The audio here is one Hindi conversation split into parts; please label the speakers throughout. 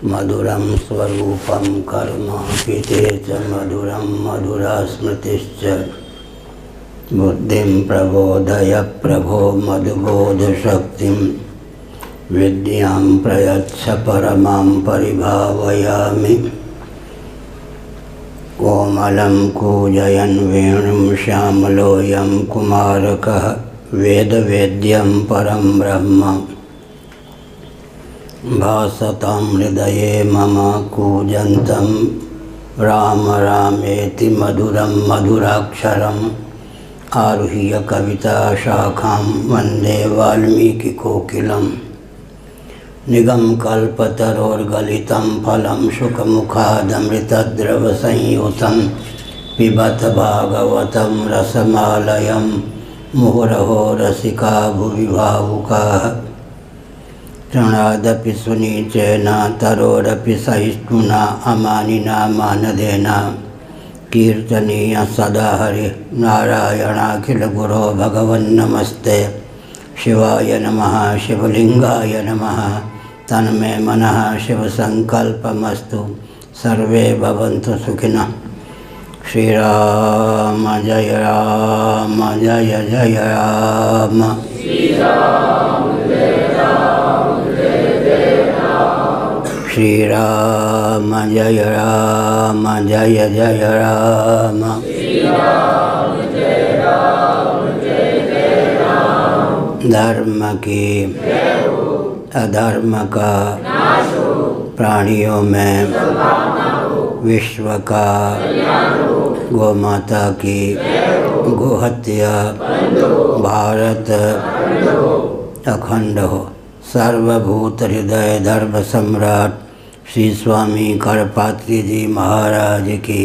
Speaker 1: मधुरं स्वरूपं कर्म पीते च मधुरं मधुरा स्मृतिश्च बुद्धिं प्रबोधय प्रभो मधुबोधशक्तिं विद्यां प्रयच्छ परमां परिभावयामि। कोमलं कूजयन् वेणुं श्यामलोऽयं कुमारकः वेदवेद्यं परं ब्रह्म भासतां हृदये मम कूजन्तं राम रामेति मधुरं मधुराक्षरम् आरुह्य कविताशाखां वन्दे वाल्मीकिकोकिलम्। निगमकल्पतरोर्गलितं फलं शुकमुखादमृतद्रवसंयुतं पिबत भागवतं रसमालयं मुहुरहो रसिका भुवि भावुकाः। तृणादपि सुनीचेन तरोरपि सहिष्णुना अमानिना मानदेना कीर्तनीय सदा हरिः नारायणाखिलगुरो भगवन्नमस्ते शिवाय नमः शिवलिंगाय नमः। तन्मे मनः शिवसंकल्पमस्तु सर्वे भवन्तु सुखिनः। श्रीराम जय राम जय जय राम। श्रीराम जय राम जय जय राम। धर्म की अधर्म का प्राणियों में विश्व का गोमाता की गोहत्या भारत अखंड हो। सर्वभूत हृदय धर्म सम्राट श्री स्वामी करपात्री जी महाराज की,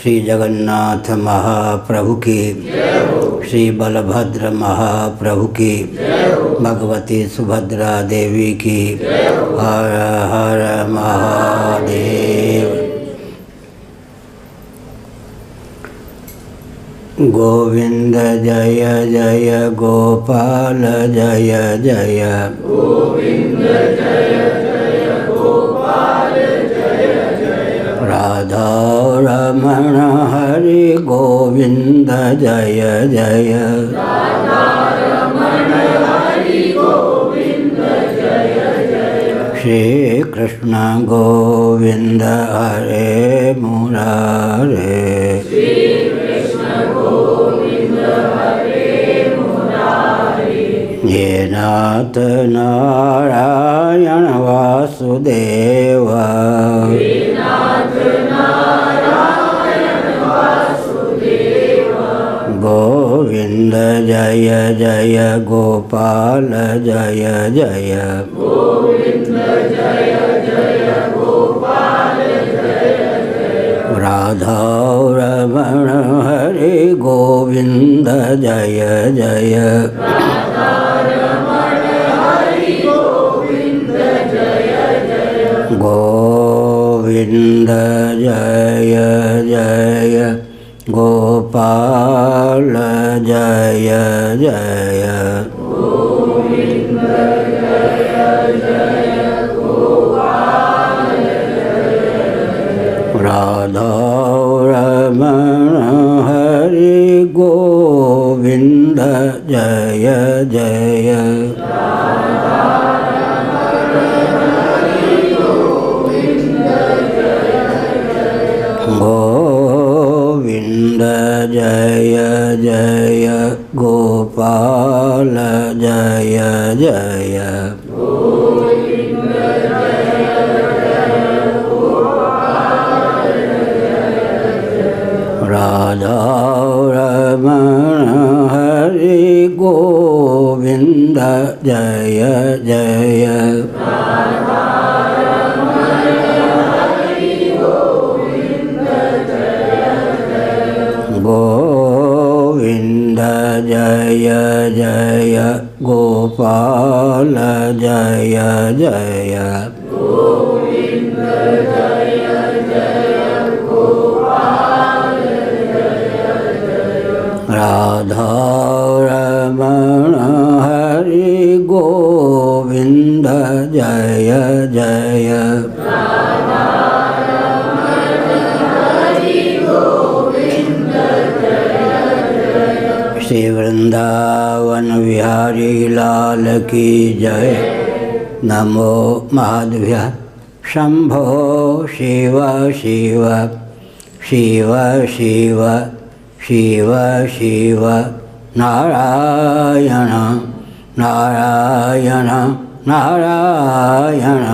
Speaker 1: श्री जगन्नाथ महाप्रभु की, श्री बलभद्र महाप्रभु की, भगवती सुभद्रा देवी की। हर हर महादेव। गोविंद जय जय गोपाल जय जय। गोविंद जय जय गोपाल जय जय। राधा रमण हरि गोविंद जय जय। राधा रमण हरि गोविंद जय जय। श्री कृष्ण गोविंद हरे मुरारे। ये नाथ नारायण वासुदेव। गोविंद जय जय गोपाल जय जय। गोविंद जय जय गोपाल जय जय। राधा रमण हरि गोविंद जय जय। गोविंद जय जय गोपाल जय जय। गोविंद जय जय गोपाल जय जय। राधा रमण हरि गोविंद जय जय। गोविंद जय जय गोपाल जय जय। गोविंद जय जय गोपाल जय जय। राधा रमण हरि गोविंद जय जय। गोविंद जय जय गोपाल जय जय। गोविंद जय जय गोपाल जय जय। राधा रमण हरि गोविंद जय जय। श्री वृंदावन विहारी लाल की जय। नमो महादेव्य शंभो शिव शिव शिव शिव शिव शिव नारायण नारायण नारायण।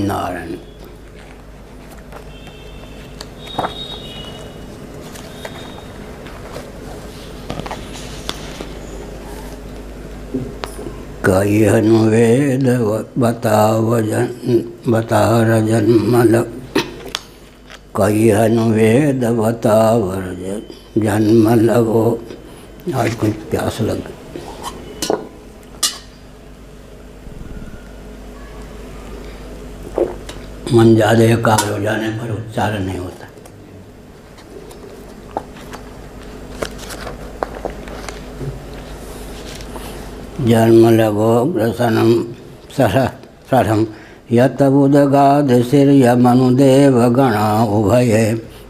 Speaker 1: नारायण। कई अनुवेद बतावर जन्मल, कई अनुवेद बतावर जन्म लगो। आज कुछ प्यास लग गई। मन ज़्यादा एकाग्र हो जाने पर उच्चारण नहीं होता। जन्म लगो ग्रसनम सरम यत बुदगाधशिर्य मनुदेव गणा उभये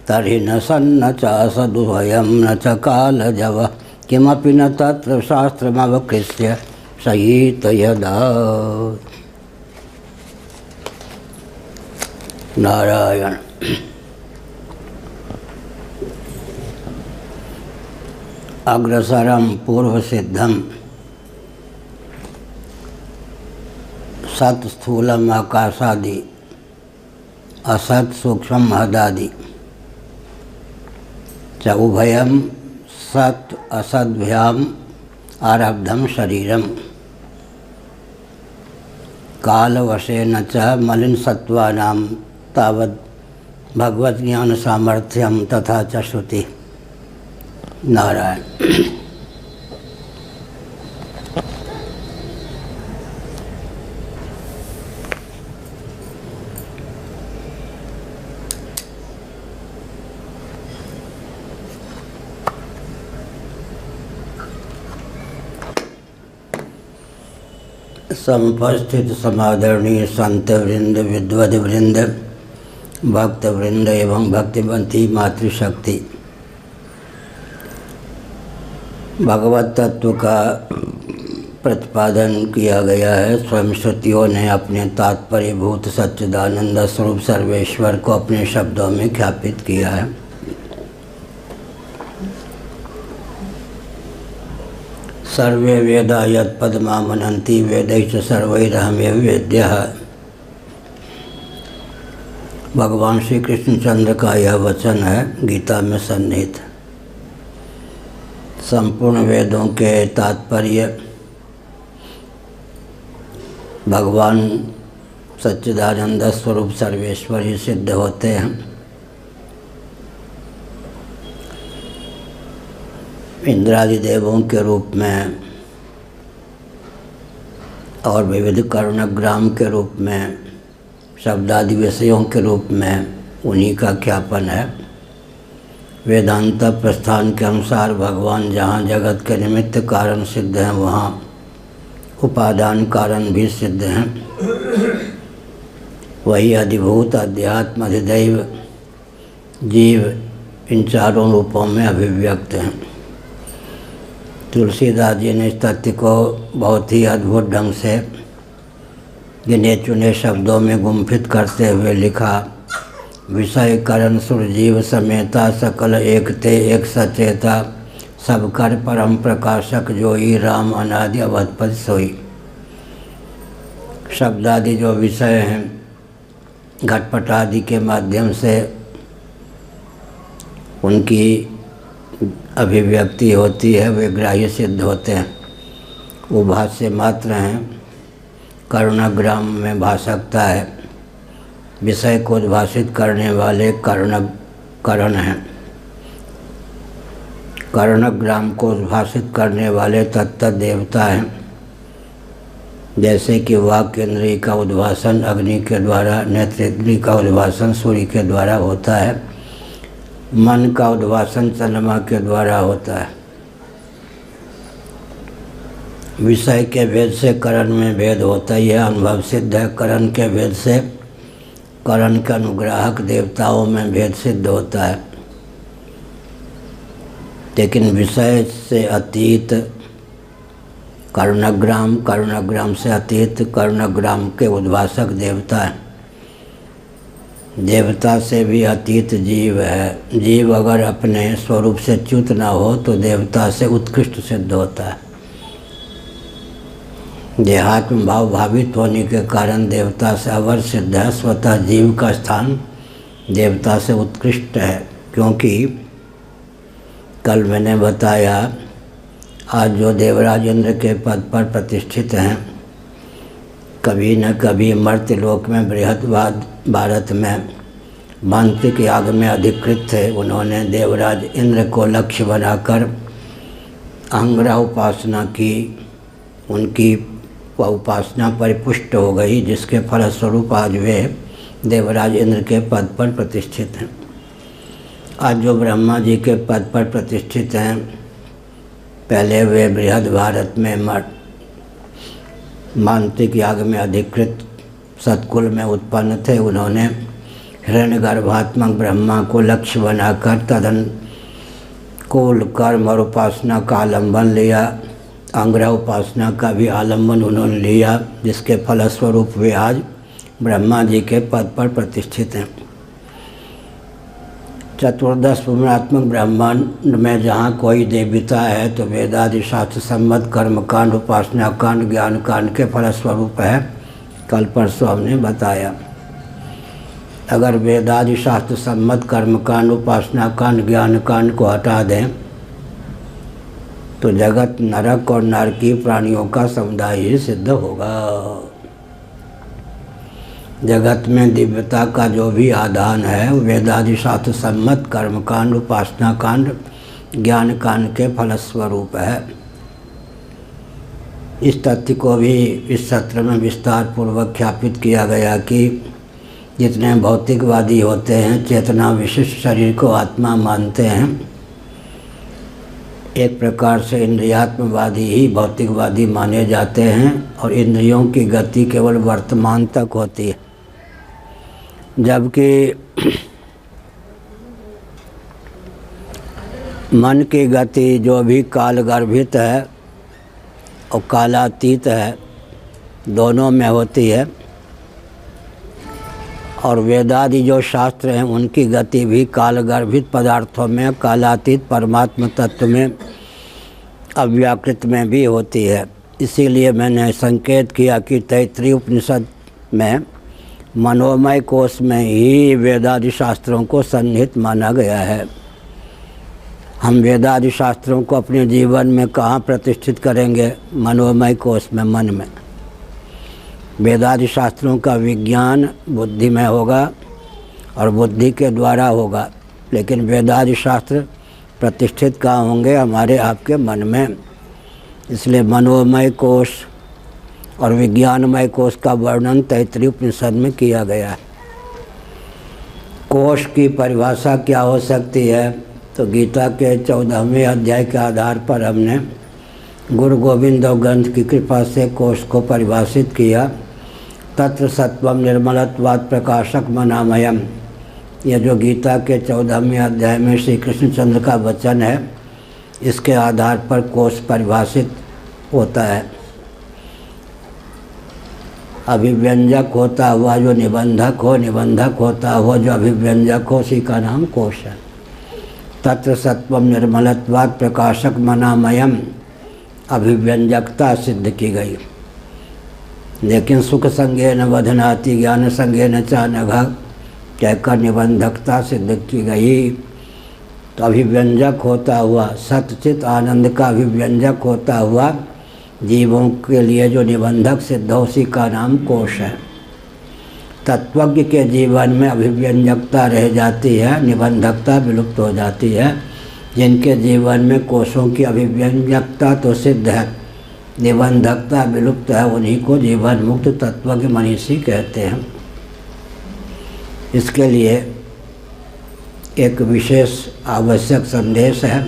Speaker 1: तर्हि न सन्न च सदुभयं न च कालजव किमपि न तत्र शास्त्रमवकृष्य सयीत यदा। नारायण। अग्रसरम पूर्व सिद्धम सत स्थूलम आकाशादि असत सूक्ष्म महदादि च उभयम सत असद्भ्याम आरब्धम शरीरम कालवशेन च मलिन सत्वानां तावद् भगवत ज्ञान सामर्थ्यम तथा च श्रुति। नारायण। समुपस्थित समादरणीय संत वृंद, विद्वद वृंद, भक्त वृंद एवं भक्तिवंती मातृशक्ति, भगवत तत्व का प्रतिपादन किया गया है। स्वयं श्रुतियों ने अपने तात्पर्यभूत सच्चिदानंद स्वरूप सर्वेश्वर को अपने शब्दों में ख्यापित किया है। सर्वे वेदा यत्पदमा मनन्ति वेदैश्च सर्वैरहमेव वेद्यः। भगवान श्री कृष्णचंद्र का यह वचन है, गीता में सन्निहित। संपूर्ण वेदों के तात्पर्य भगवान सच्चिदानंद स्वरूप सर्वेश्वर ही सिद्ध होते हैं। इंद्रादि देवों के रूप में और विविध कर्णग्राम के रूप में, शब्दादि विषयों के रूप में उन्हीं का ख्यापन है। वेदांत प्रस्थान के अनुसार भगवान जहाँ जगत के निमित्त कारण सिद्ध हैं, वहाँ उपादान कारण भी सिद्ध हैं। वही अधिभूत, अध्यात्म, अधिदैव, जीव इन चारों रूपों में अभिव्यक्त हैं। तुलसीदास जी ने इस तथ्य को बहुत ही अद्भुत ढंग से गिने चुने शब्दों में गुम्फित करते हुए लिखा। विषय करण सुरजीव समेता सकल एक ते एक सचेता सब कर परम प्रकाशक जोई राम अनादि अवधपति सोई। शब्दादि जो विषय हैं घटपट आदि के माध्यम से उनकी अभिव्यक्ति होती है, वे ग्राह्य सिद्ध होते हैं। वो भाष्य मात्र हैं, कर्णग्राम में भाषकता है। विषय को उद्भाषित करने वाले करण हैं। कर्णग्राम को उद्भाषित करने वाले तत्त देवता हैं। जैसे कि वाक् इंद्रिय का उद्भाषण अग्नि के द्वारा, नेत्रेंद्रिय का उद्भाषण सूर्य के द्वारा होता है, मन का उद्भाषण चंद्रमा के द्वारा होता है। विषय के भेद से करण में भेद होता ही है, अनुभव सिद्ध है। करण के भेद से करण के अनुग्राहक देवताओं में भेद सिद्ध होता है, लेकिन विषय से अतीत कर्णग्राम, कर्णग्राम से अतीत कर्णग्राम के उद्भाषक देवता है। देवता से भी अतीत जीव है। जीव अगर अपने स्वरूप से च्युत न हो तो देवता से उत्कृष्ट सिद्ध होता है। देहात्म भाव भावित होने के कारण देवता से अवर सिद्ध है। स्वतः जीव का स्थान देवता से उत्कृष्ट है, क्योंकि कल मैंने बताया आज जो देवराज इंद्र के पद पर प्रतिष्ठित हैं, कभी न कभी मर्त्यलोक में बृहद भारत में मांत्रिक याग में अधिकृत थे। उन्होंने देवराज इंद्र को लक्ष्य बनाकर अहंग्रह उपासना की। उनकी उपासना परिपुष्ट हो गई, जिसके फलस्वरूप आज वे देवराज इंद्र के पद पर प्रतिष्ठित हैं। आज जो ब्रह्मा जी के पद पर प्रतिष्ठित हैं, पहले वे बृहद भारत में मांत्रिक याग में अधिकृत सतकुल में उत्पन्न थे। उन्होंने हिरण्यगर्भात्मक ब्रह्मा को लक्ष्य बनाकर तदनुकूल कर्म और उपासना का आलम्बन लिया। अंग्रह उपासना का भी आलम्बन उन्होंने लिया, जिसके फलस्वरूप वे आज ब्रह्मा जी के पद पर प्रतिष्ठित हैं। चतुर्दश पुरुषात्मक ब्रह्मांड में जहाँ कोई देवता है तो वेदादि शास्त्र सम्मत कर्मकांड, उपासना कांड, ज्ञान कांड के फलस्वरूप है। कल परसों हमने बताया, अगर वेदादि शास्त्र सम्मत कर्मकांड, उपासना कांड, ज्ञान कांड को हटा दें तो जगत नरक और नरकी प्राणियों का समुदाय ही सिद्ध होगा। जगत में दिव्यता का जो भी आधान है वेदादि शास्त्र सम्मत कर्मकांड, उपासना कांड, ज्ञान कांड के फलस्वरूप है। इस तथ्य को भी इस सत्र में विस्तार पूर्वक ख्यापित किया गया कि जितने भौतिकवादी होते हैं, चेतना विशिष्ट शरीर को आत्मा मानते हैं, एक प्रकार से इंद्रियात्मवादी ही भौतिकवादी माने जाते हैं और इंद्रियों की गति केवल वर्तमान तक होती है, जबकि मन की गति जो भी कालगर्भित है और कालातीत है, दोनों में होती है। और वेदादि जो शास्त्र हैं उनकी गति भी कालगर्भित पदार्थों में, कालातीत परमात्म तत्व में, अव्याकृत में भी होती है। इसीलिए मैंने संकेत किया कि तैत्तिरीय उपनिषद में मनोमय कोश में ही वेदादि शास्त्रों को सन्निहित माना गया है। हम वेदादि शास्त्रों को अपने जीवन में कहाँ प्रतिष्ठित करेंगे? मनोमय कोश में, मन में। वेदादि शास्त्रों का विज्ञान बुद्धि में होगा और बुद्धि के द्वारा होगा, लेकिन वेदादि शास्त्र प्रतिष्ठित कहाँ होंगे? हमारे आपके मन में। इसलिए मनोमय कोश और विज्ञानमय कोश का वर्णन तैत्तिरीय उपनिषद में किया गया है। कोश की परिभाषा क्या हो सकती है? तो गीता के 14वें अध्याय के आधार पर हमने गुरु गोविंद और ग्रंथ की कृपा से कोश को परिभाषित किया। तत्र सत्वम निर्मलत्वात् प्रकाशक मनामयम, यह जो गीता के 14वें अध्याय में श्री कृष्णचंद्र का वचन है, इसके आधार पर कोश परिभाषित होता है। अभिव्यंजक होता हुआ जो निबंधक हो, निबंधक होता हुआ जो अभिव्यंजक हो, उसी का नाम कोश है। तत्र सत्वम निर्मलत्वात् प्रकाशक मनामयम, अभिव्यंजकता सिद्ध की गई। लेकिन सुख संज्ञेन वधनाति ज्ञान संज्ञेन च नघ कहकर निबंधकता सिद्ध की गई। तो अभिव्यंजक होता हुआ, सतचित आनंद का अभिव्यंजक होता हुआ जीवों के लिए जो निबंधक सिद्ध हो, उसी का नाम कोश है। तत्वज्ञ के जीवन में अभिव्यंजकता रह जाती है, निबंधकता विलुप्त हो जाती है। जिनके जीवन में कोशों की अभिव्यंजकता तो सिद्ध है, निबंधकता विलुप्त है, उन्हीं को जीवन मुक्त तत्व के मनीषी कहते हैं। इसके लिए एक विशेष आवश्यक संदेश है।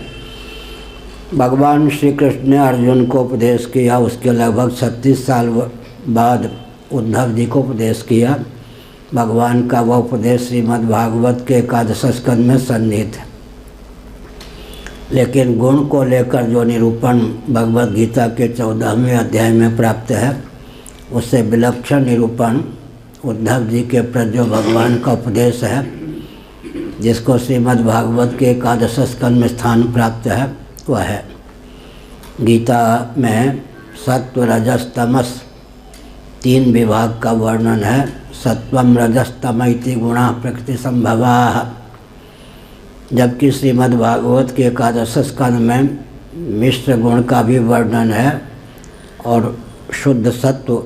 Speaker 1: भगवान श्री कृष्ण ने अर्जुन को उपदेश किया, उसके लगभग 36 साल बाद उद्धव जी को उपदेश किया। भगवान का वह उपदेश श्रीमद् भागवत के 11 स्कंद में सन्निहित है, लेकिन गुण को लेकर जो निरूपण भगवद गीता के 14वें अध्याय में प्राप्त है, उससे विलक्षण निरूपण उद्धव जी के प्रति जो भगवान का उपदेश है, जिसको श्रीमद् भागवत के 11 स्कंद में स्थान प्राप्त है, वह है। गीता में सत्व रजस तमस 3 विभाग का वर्णन है। सत्वम रजस तम इति गुणा प्रकृति संभवाः, जबकि श्रीमद् भागवत के 11 स्कंद में मिश्र गुण का भी वर्णन है और शुद्ध सत्व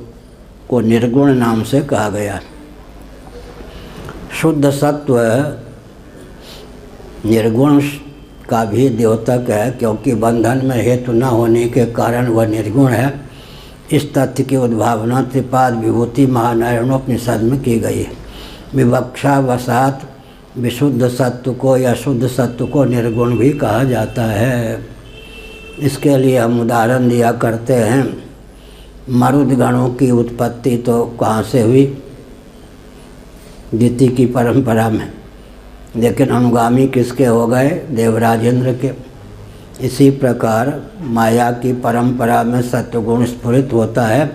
Speaker 1: को निर्गुण नाम से कहा गया। शुद्ध सत्व निर्गुण का भी द्योतक है, क्योंकि बंधन में हेतु न होने के कारण वह निर्गुण है। इस तथ्य की उद्भावना त्रिपाद विभूति महानारायणोपनिषद में की गई है। विवक्षा वसात विशुद्ध सत्व को या शुद्ध सत्व को निर्गुण भी कहा जाता है। इसके लिए हम उदाहरण दिया करते हैं। मरुद गणों की उत्पत्ति तो कहाँ से हुई? दिति की परंपरा में, लेकिन अनुगामी किसके हो गए? देवराज इंद्र के। इसी प्रकार माया की परंपरा में सत्वगुण स्फुरित होता है,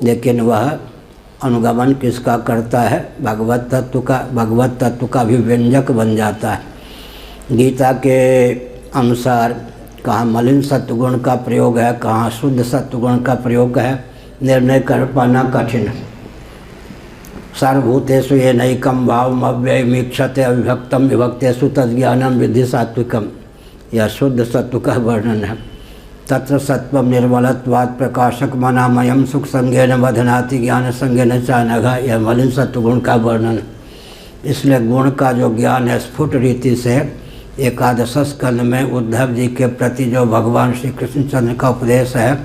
Speaker 1: लेकिन वह अनुगमन किसका करता है? भगवत तत्व का। भगवत तत्व का भी व्यंजक बन जाता है। गीता के अनुसार कहाँ मलिन सत्वगुण का प्रयोग है, कहाँ शुद्ध सत्वगुण का प्रयोग है, निर्णय कर पाना कठिन। सर्वभूतेषु येनैकं भावम् अव्ययमीक्षते अविभक्तं विभक्तेषु तज्ज्ञानं विद्धि सात्विकम, यह शुद्ध सत्व का वर्णन है। तत्र सत्वं निर्मलत्वात् प्रकाशकमनामयं सुख संज्ञेन बध्नाति ज्ञान संज्ञेन चानघा, यह मलिन सत्वगुण का वर्णन है। इसलिए गुण का जो ज्ञान है स्फुट रीति से 11 स्कंद में उद्धव जी के प्रति जो भगवान श्री कृष्णचंद्र का उपदेश है,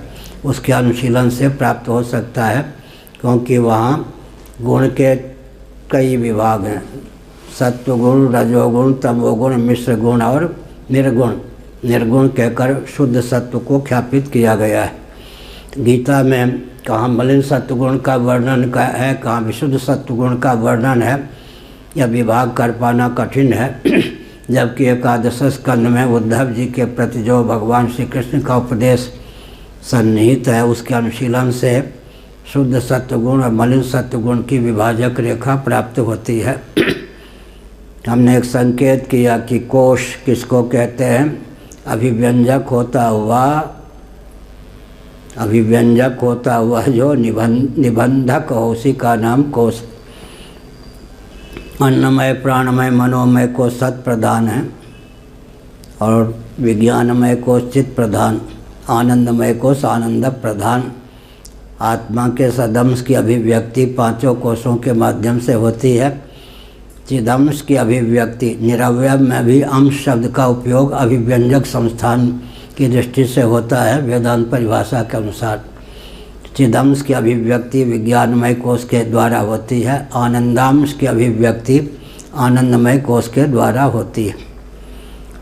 Speaker 1: उसके अनुशीलन से प्राप्त हो सकता है, क्योंकि वहाँ गुण के कई विभाग हैं। सत्वगुण, रजोगुण, तमोगुण, मिश्र गुण और निर्गुण। निर्गुण कहकर शुद्ध सत्व को ख्यापित किया गया है। गीता में कहाँ मलिन सत्वगुण का वर्णन का है, कहाँ विशुद्ध सत्वगुण का वर्णन है, यह विभाग कर पाना कठिन है। जबकि 11 स्कंद में उद्धव जी के प्रति जो भगवान श्री कृष्ण का उपदेश सन्निहित है, उसके अनुशीलन से शुद्ध सत्वगुण और मलिन सत्वगुण की विभाजक रेखा प्राप्त होती है। हमने एक संकेत किया कि कोश किसको कहते हैं? अभिव्यंजक होता हुआ जो निबंधक हो, उसी का नाम कोश। अन्नमय प्राणमय मनोमय कोश सत प्रधान है और विज्ञानमय कोश चित्त प्रधान, आनंदमय कोश आनंद प्रधान। आत्मा के सदंश की अभिव्यक्ति 5 कोशों के माध्यम से होती है। चिदंश की अभिव्यक्ति, निरवयव में भी अंश शब्द का उपयोग अभिव्यंजक संस्थान की दृष्टि से होता है वेदांत परिभाषा के अनुसार। चिदंश की अभिव्यक्ति विज्ञानमय कोश के द्वारा होती है, आनंदांश की अभिव्यक्ति आनंदमय कोश के द्वारा होती है।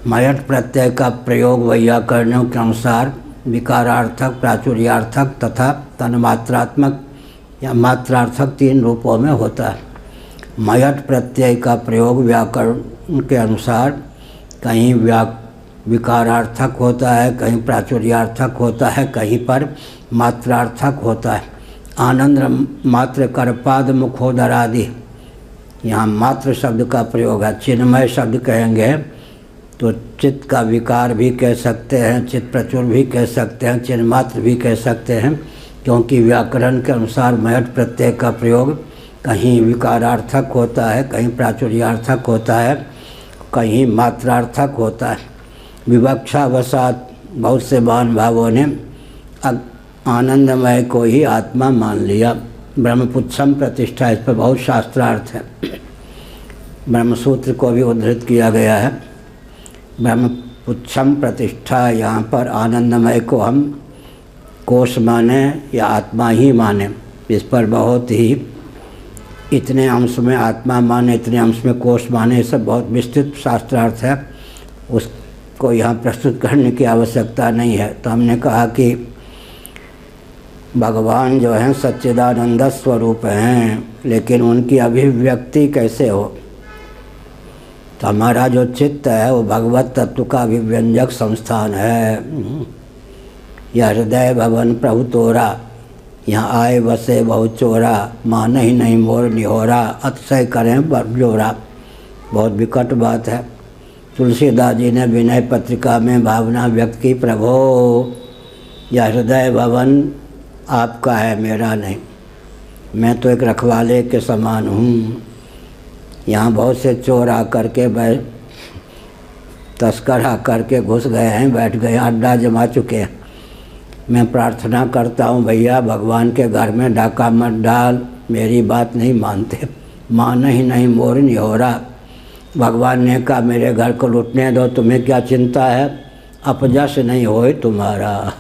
Speaker 1: मयट प्रत्यय का प्रयोग वैयाकरणों के अनुसार विकारार्थक, प्राचुर्यार्थक तथा तन्मात्रात्मक या मात्रार्थक 3 रूपों में होता है। मयट प्रत्यय का प्रयोग व्याकरण के अनुसार कहीं विकारार्थक होता है, कहीं प्राचुर्यार्थक होता है, कहीं पर मात्रार्थक होता है। आनंद मात्र करपाद मुखोदर आदि, यहाँ मात्र शब्द का प्रयोग है। चिन्मय शब्द कहेंगे तो चित्त का विकार भी कह सकते हैं, चित्त प्रचुर भी कह सकते हैं, चिन्मात्र भी कह सकते हैं, क्योंकि व्याकरण के अनुसार मयट प्रत्यय का प्रयोग कहीं विकारार्थक होता है, कहीं प्राचुर्यार्थक होता है, कहीं मात्रार्थक होता है। विवक्षावसात बहुत से महानुभावों ने आनंदमय को ही आत्मा मान लिया। ब्रह्मपुच्छम प्रतिष्ठा, इस पर बहुत शास्त्रार्थ है। ब्रह्मसूत्र को भी उद्धृत किया गया है। ब्रह्मपुच्छम प्रतिष्ठा, यहाँ पर आनंदमय को हम कोश माने या आत्मा ही माने, इस पर बहुत ही इतने अंश में आत्मा माने, इतने अंश में कोश माने, ये सब बहुत विस्तृत शास्त्रार्थ है, उसको यहाँ प्रस्तुत करने की आवश्यकता नहीं है। तो हमने कहा कि भगवान जो हैं सच्चिदानंद स्वरूप हैं, लेकिन उनकी अभिव्यक्ति कैसे हो? तो हमारा जो चित्त है वो भगवत तत्व का अभिव्यंजक संस्थान है। यह हृदय भवन प्रभु तोरा, यहाँ आए बसे बहुत चोरा, मान ही नहीं मोर निहोरा, अतिशय करें बरजोरा। बहुत विकट बात है। तुलसीदास जी ने विनय पत्रिका में भावना व्यक्त की, प्रभो यह हृदय भवन आपका है, मेरा नहीं, मैं तो एक रखवाले के समान हूँ। यहाँ बहुत से चोर आकर के तस्कर आकर के घुस गए हैं, बैठ गए, अड्डा जमा चुके हैं। मैं प्रार्थना करता हूँ भैया भगवान के घर में डाका मत डाल, मेरी बात नहीं मानते, मान ही नहीं मोर निहोरा। भगवान ने कहा मेरे घर को लूटने दो, तुम्हें क्या चिंता है, अपजस नहीं होए तुम्हारा।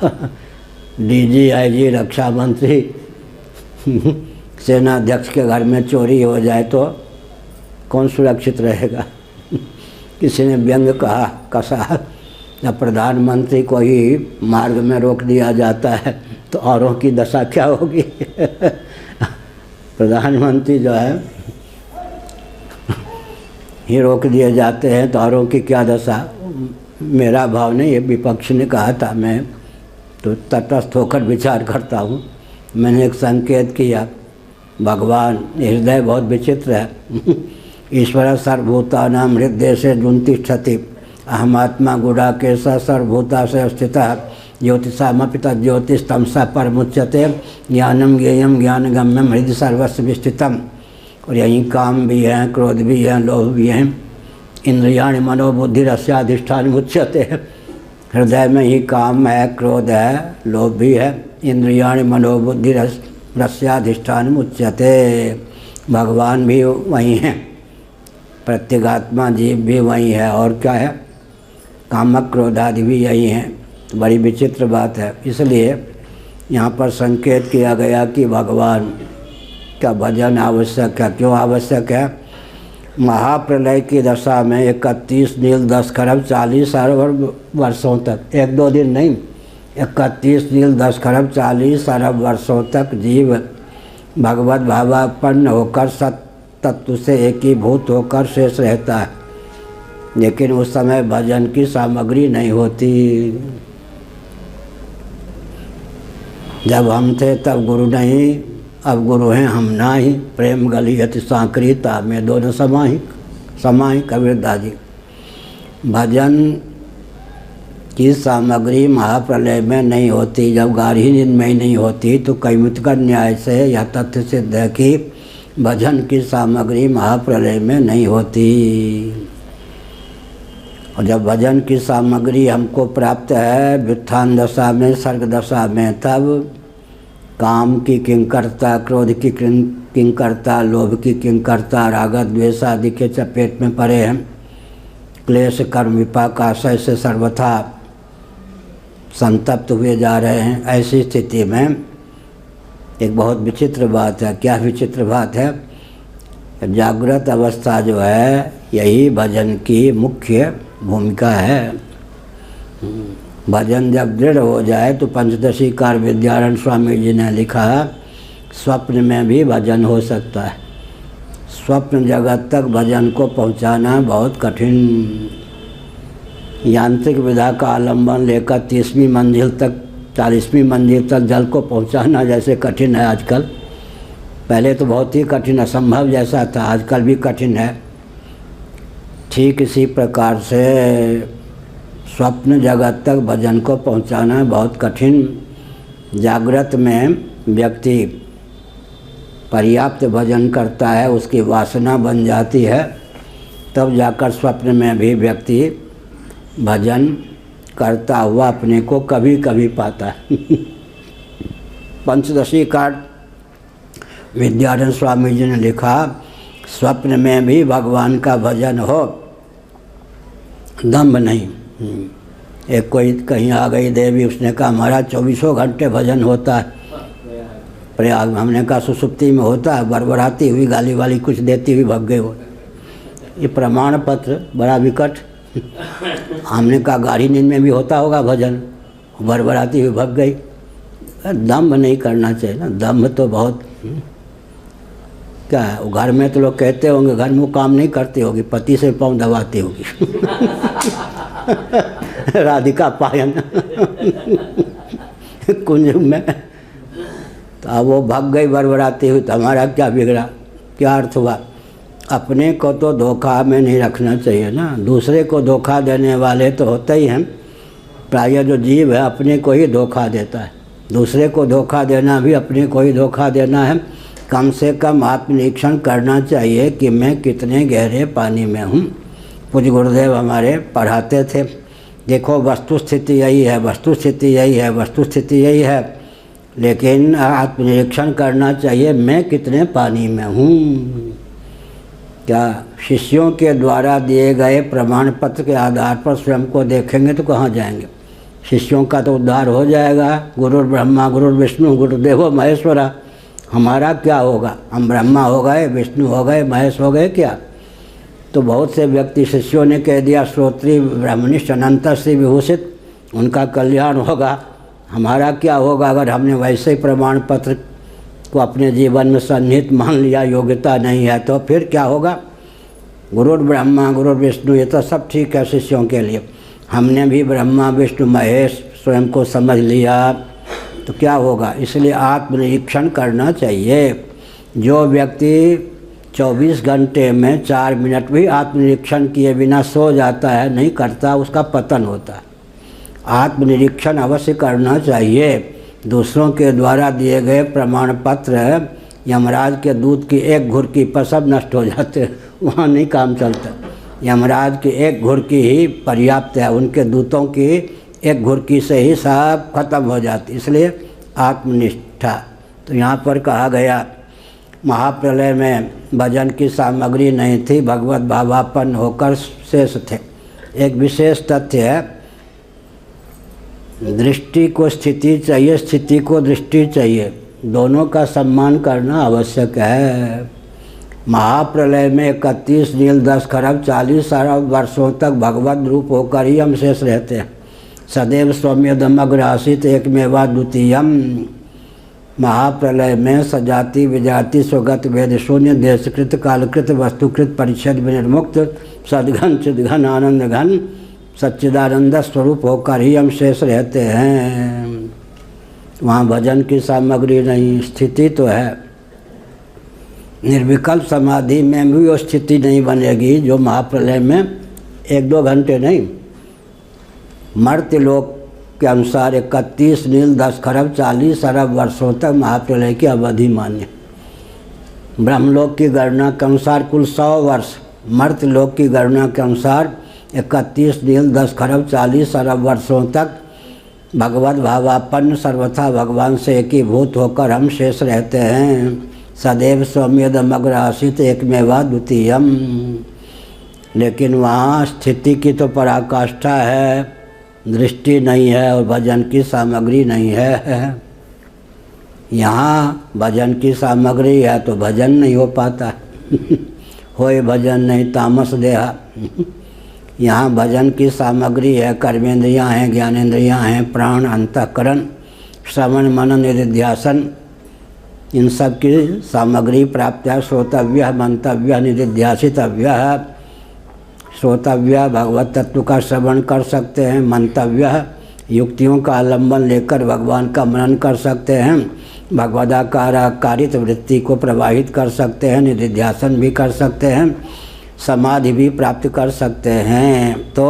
Speaker 1: डीजी आईजी रक्षा मंत्री सेनाध्यक्ष के घर में चोरी हो जाए तो कौन सुरक्षित रहेगा? किसी ने व्यंग कहा कसा, जब प्रधानमंत्री को ही मार्ग में रोक दिया जाता है तो औरों की दशा क्या होगी? प्रधानमंत्री जो है ही रोक दिए जाते हैं तो औरों की क्या दशा? मेरा भाव नहीं, ये विपक्ष ने कहा था, मैं तो तटस्थ होकर विचार करता हूँ। मैंने एक संकेत किया, भगवान हृदय बहुत विचित्र है। ईश्वर सर्वभूतानां हृदय से जुन्तिष्ठति, अहमात्मा गुडाकेश सर्वभूता से स्थितः, ज्योतिषामपि तज्ज्योतिष तमसा परमुच्यते, ज्ञानम ज्ञेयम ज्ञानगम्यम हृदय सर्वस्व विस्थितम। और यहीं काम भी है, क्रोध भी है, लोभ भी है, इंद्रियाणि मनोबुद्धि रस्याधिष्ठान उच्यते। हृदय में ही काम है, क्रोध है, लोभ भी है, इंद्रियाणि मनोबुद्धि रस्याधिष्ठान उच्यते। भगवान भी वही हैं, प्रत्यगात्मा जीव भी वही है, और क्या है, कामक क्रोधादि भी यही हैं। तो बड़ी विचित्र बात है। इसलिए यहाँ पर संकेत किया गया कि भगवान का भजन आवश्यक है। क्यों आवश्यक है? महाप्रलय की दशा में 31 नील 10 खरब 40 अरब वर्षों तक, 1-2 दिन नहीं, 31 नील 10 खरब 40 अरब वर्षों तक जीव भगवत भावापन्न होकर सत तत्व से एकीभूत होकर शेष रहता है। लेकिन उस समय भजन की सामग्री नहीं होती। जब हम थे तब गुरु नहीं, अब गुरु हैं हम ना ही। प्रेम गली अति सांकरीता में दोनों समाही कबीरदास जी। भजन की सामग्री महाप्रलय में नहीं होती। जब गाढ़ी नींद में ही नहीं होती तो कैमुतिक न्याय से यह तथ्य सिद्ध है कि भजन की सामग्री महाप्रलय में नहीं होती। और जब भजन की सामग्री हमको प्राप्त है व्युत्थान दशा में, सर्ग दशा में, तब काम की किंकरता, क्रोध की किंकरता, लोभ की किंकरता, राग द्वेष आदि के चपेट में पड़े हैं। क्लेश कर्म विपाक आशय से सर्वथा संतप्त हुए जा रहे हैं। ऐसी स्थिति में एक बहुत विचित्र बात है। क्या विचित्र बात है? जागृत अवस्था जो है यही भजन की मुख्य भूमिका है। भजन जब दृढ़ हो जाए तो पंचदशी कार विद्यारण स्वामी जी ने लिखा, स्वप्न में भी भजन हो सकता है। स्वप्न जगत तक भजन को पहुंचाना बहुत कठिन। यांत्रिक विधा का आलम्बन लेकर 30वीं मंजिल तक, 40वीं मंजिल तक जल को पहुंचाना जैसे कठिन है आजकल, पहले तो बहुत ही कठिन, असंभव जैसा था, आजकल भी कठिन है। ठीक इसी प्रकार से स्वप्न जगत तक भजन को पहुंचाना बहुत कठिन। जागृत में व्यक्ति पर्याप्त भजन करता है, उसकी वासना बन जाती है, तब जाकर स्वप्न में भी व्यक्ति भजन करता हुआ अपने को कभी कभी पाता है। पंचदशी काट विद्यारण स्वामी जी ने लिखा, स्वप्न में भी भगवान का भजन हो, दम्भ नहीं। एक कोई कहीं आ गई देवी, उसने कहा हमारा 24 घंटे भजन होता है प्रयाग में। हमने कहा सुसुप्ति में होता है, बरबराती हुई गाली वाली कुछ देती हुई भग गई हो। ये प्रमाण पत्र बड़ा विकट। हमने कहा गाढ़ी नींद में भी होता होगा भजन, बरबराती हुई भग गई। दम्भ नहीं करना चाहिए ना, दम्भ तो बहुत क्या है। वो घर में तो लोग कहते होंगे घर में वो काम नहीं करती होगी, पति से पाँव दबाती होगी। राधिका पायन कुंज में। तो अब वो भाग गई बरबराती हुई, तो हमारा क्या बिगड़ा, क्या अर्थ हुआ। अपने को तो धोखा में नहीं रखना चाहिए ना, दूसरे को धोखा देने वाले तो होते ही हैं। प्रायः जो जीव है अपने को ही धोखा देता है, दूसरे को धोखा देना भी अपने को ही धोखा देना है। कम से कम आत्मनिरीक्षण करना चाहिए कि मैं कितने गहरे पानी में हूँ। पूज्य गुरुदेव हमारे पढ़ाते थे, देखो वस्तु स्थिति यही है, वस्तु स्थिति यही है, वस्तु स्थिति यही है, लेकिन आत्मनिरीक्षण करना चाहिए मैं कितने पानी में हूँ। क्या शिष्यों के द्वारा दिए गए प्रमाण पत्र के आधार पर स्वयं को देखेंगे तो कहाँ जाएंगे। शिष्यों का तो उद्धार हो जाएगा, गुरुर् ब्रह्मा गुरुर् विष्णु गुरुदेवो महेश्वरा। हमारा क्या होगा, हम ब्रह्मा हो गए, विष्णु हो गए, महेश हो गए क्या। तो बहुत से व्यक्ति शिष्यों ने कह दिया श्रोत्री ब्रह्मनिष्ठ अनंत श्री विभूषित, उनका कल्याण होगा। हमारा क्या होगा अगर हमने वैसे ही प्रमाण पत्र को अपने जीवन में सन्निहित मान लिया, योग्यता नहीं है तो फिर क्या होगा। गुरुर् ब्रह्मा गुरुर् विष्णु ये तो सब ठीक है शिष्यों के लिए, हमने भी ब्रह्मा विष्णु महेश स्वयं को समझ लिया तो क्या होगा। इसलिए आत्मनिरीक्षण करना चाहिए। जो व्यक्ति 24 घंटे में 4 मिनट भी आत्मनिरीक्षण किए बिना सो जाता है, नहीं करता, उसका पतन होता है। आत्मनिरीक्षण अवश्य करना चाहिए। दूसरों के द्वारा दिए गए प्रमाण पत्र यमराज के दूध की एक घुरकी पर सब नष्ट हो जाते, वहाँ नहीं काम चलता। यमराज की एक घुरकी ही पर्याप्त है, उनके दूतों की एक घुरकी से ही सब खत्म हो जाती। इसलिए आत्मनिष्ठा। तो यहाँ पर कहा गया महाप्रलय में भजन की सामग्री नहीं थी, भगवत भावापन्न होकर शेष थे। एक विशेष तथ्य है, दृष्टि को स्थिति चाहिए, स्थिति को दृष्टि चाहिए, दोनों का सम्मान करना आवश्यक है। महाप्रलय में 31 नील 10 खरब 40 अरब वर्षों तक भगवत रूप होकर ही हम शेष रहते हैं। सदैव सौम्यदमग्र आसित एकमेवा द्वितीयम। महाप्रलय में सजाति विजाति स्वगत वेद शून्य देशकृत कालकृत वस्तुकृत परिच्छेद विनिर्मुक्त सद्घन चिद्घन आनंद घन सच्चिदानंद स्वरूप होकर ही हम शेष रहते हैं। वहाँ भजन की सामग्री नहीं, स्थिति तो है। निर्विकल्प समाधि में भी वो स्थिति नहीं बनेगी जो महाप्रलय में 1-2 घंटे नहीं। मर्त्य लोक के अनुसार 31 नील 10 खरब 40 अरब वर्षों तक महाप्रलय की अवधि मान्य। ब्रह्मलोक की गणना के अनुसार कुल 100 वर्ष, मर्त्य लोक की गणना के अनुसार 31 नील 10 खरब 40 अरब वर्षों तक भगवत भावापन्न सर्वथा भगवान से एकीभूत होकर हम शेष रहते हैं। सदैव सौम्यदमग्र आसित एकमेवा द्वितीयम। लेकिन वहाँ स्थिति की तो पराकाष्ठा है, दृष्टि नहीं है और भजन की सामग्री नहीं है। यहाँ भजन की सामग्री है तो भजन नहीं हो पाता। होए भजन नहीं तामस देहा। यहाँ भजन की सामग्री है, कर्मेंद्रियाँ हैं, ज्ञानेंद्रियाँ हैं, प्राण अंतःकरण श्रवण मनन निधिध्यासन, इन सब की सामग्री प्राप्त है। श्रोतव्य मंतव्य निधिध्यासितव्य। श्रोतव्य भगवत तत्व का श्रवण कर सकते हैं, मंतव्य युक्तियों का आलम्बन लेकर भगवान का मनन कर सकते हैं, भगवदाकारित वृत्ति को प्रवाहित कर सकते हैं, निधिध्यासन भी कर सकते हैं, समाधि भी प्राप्त कर सकते हैं। तो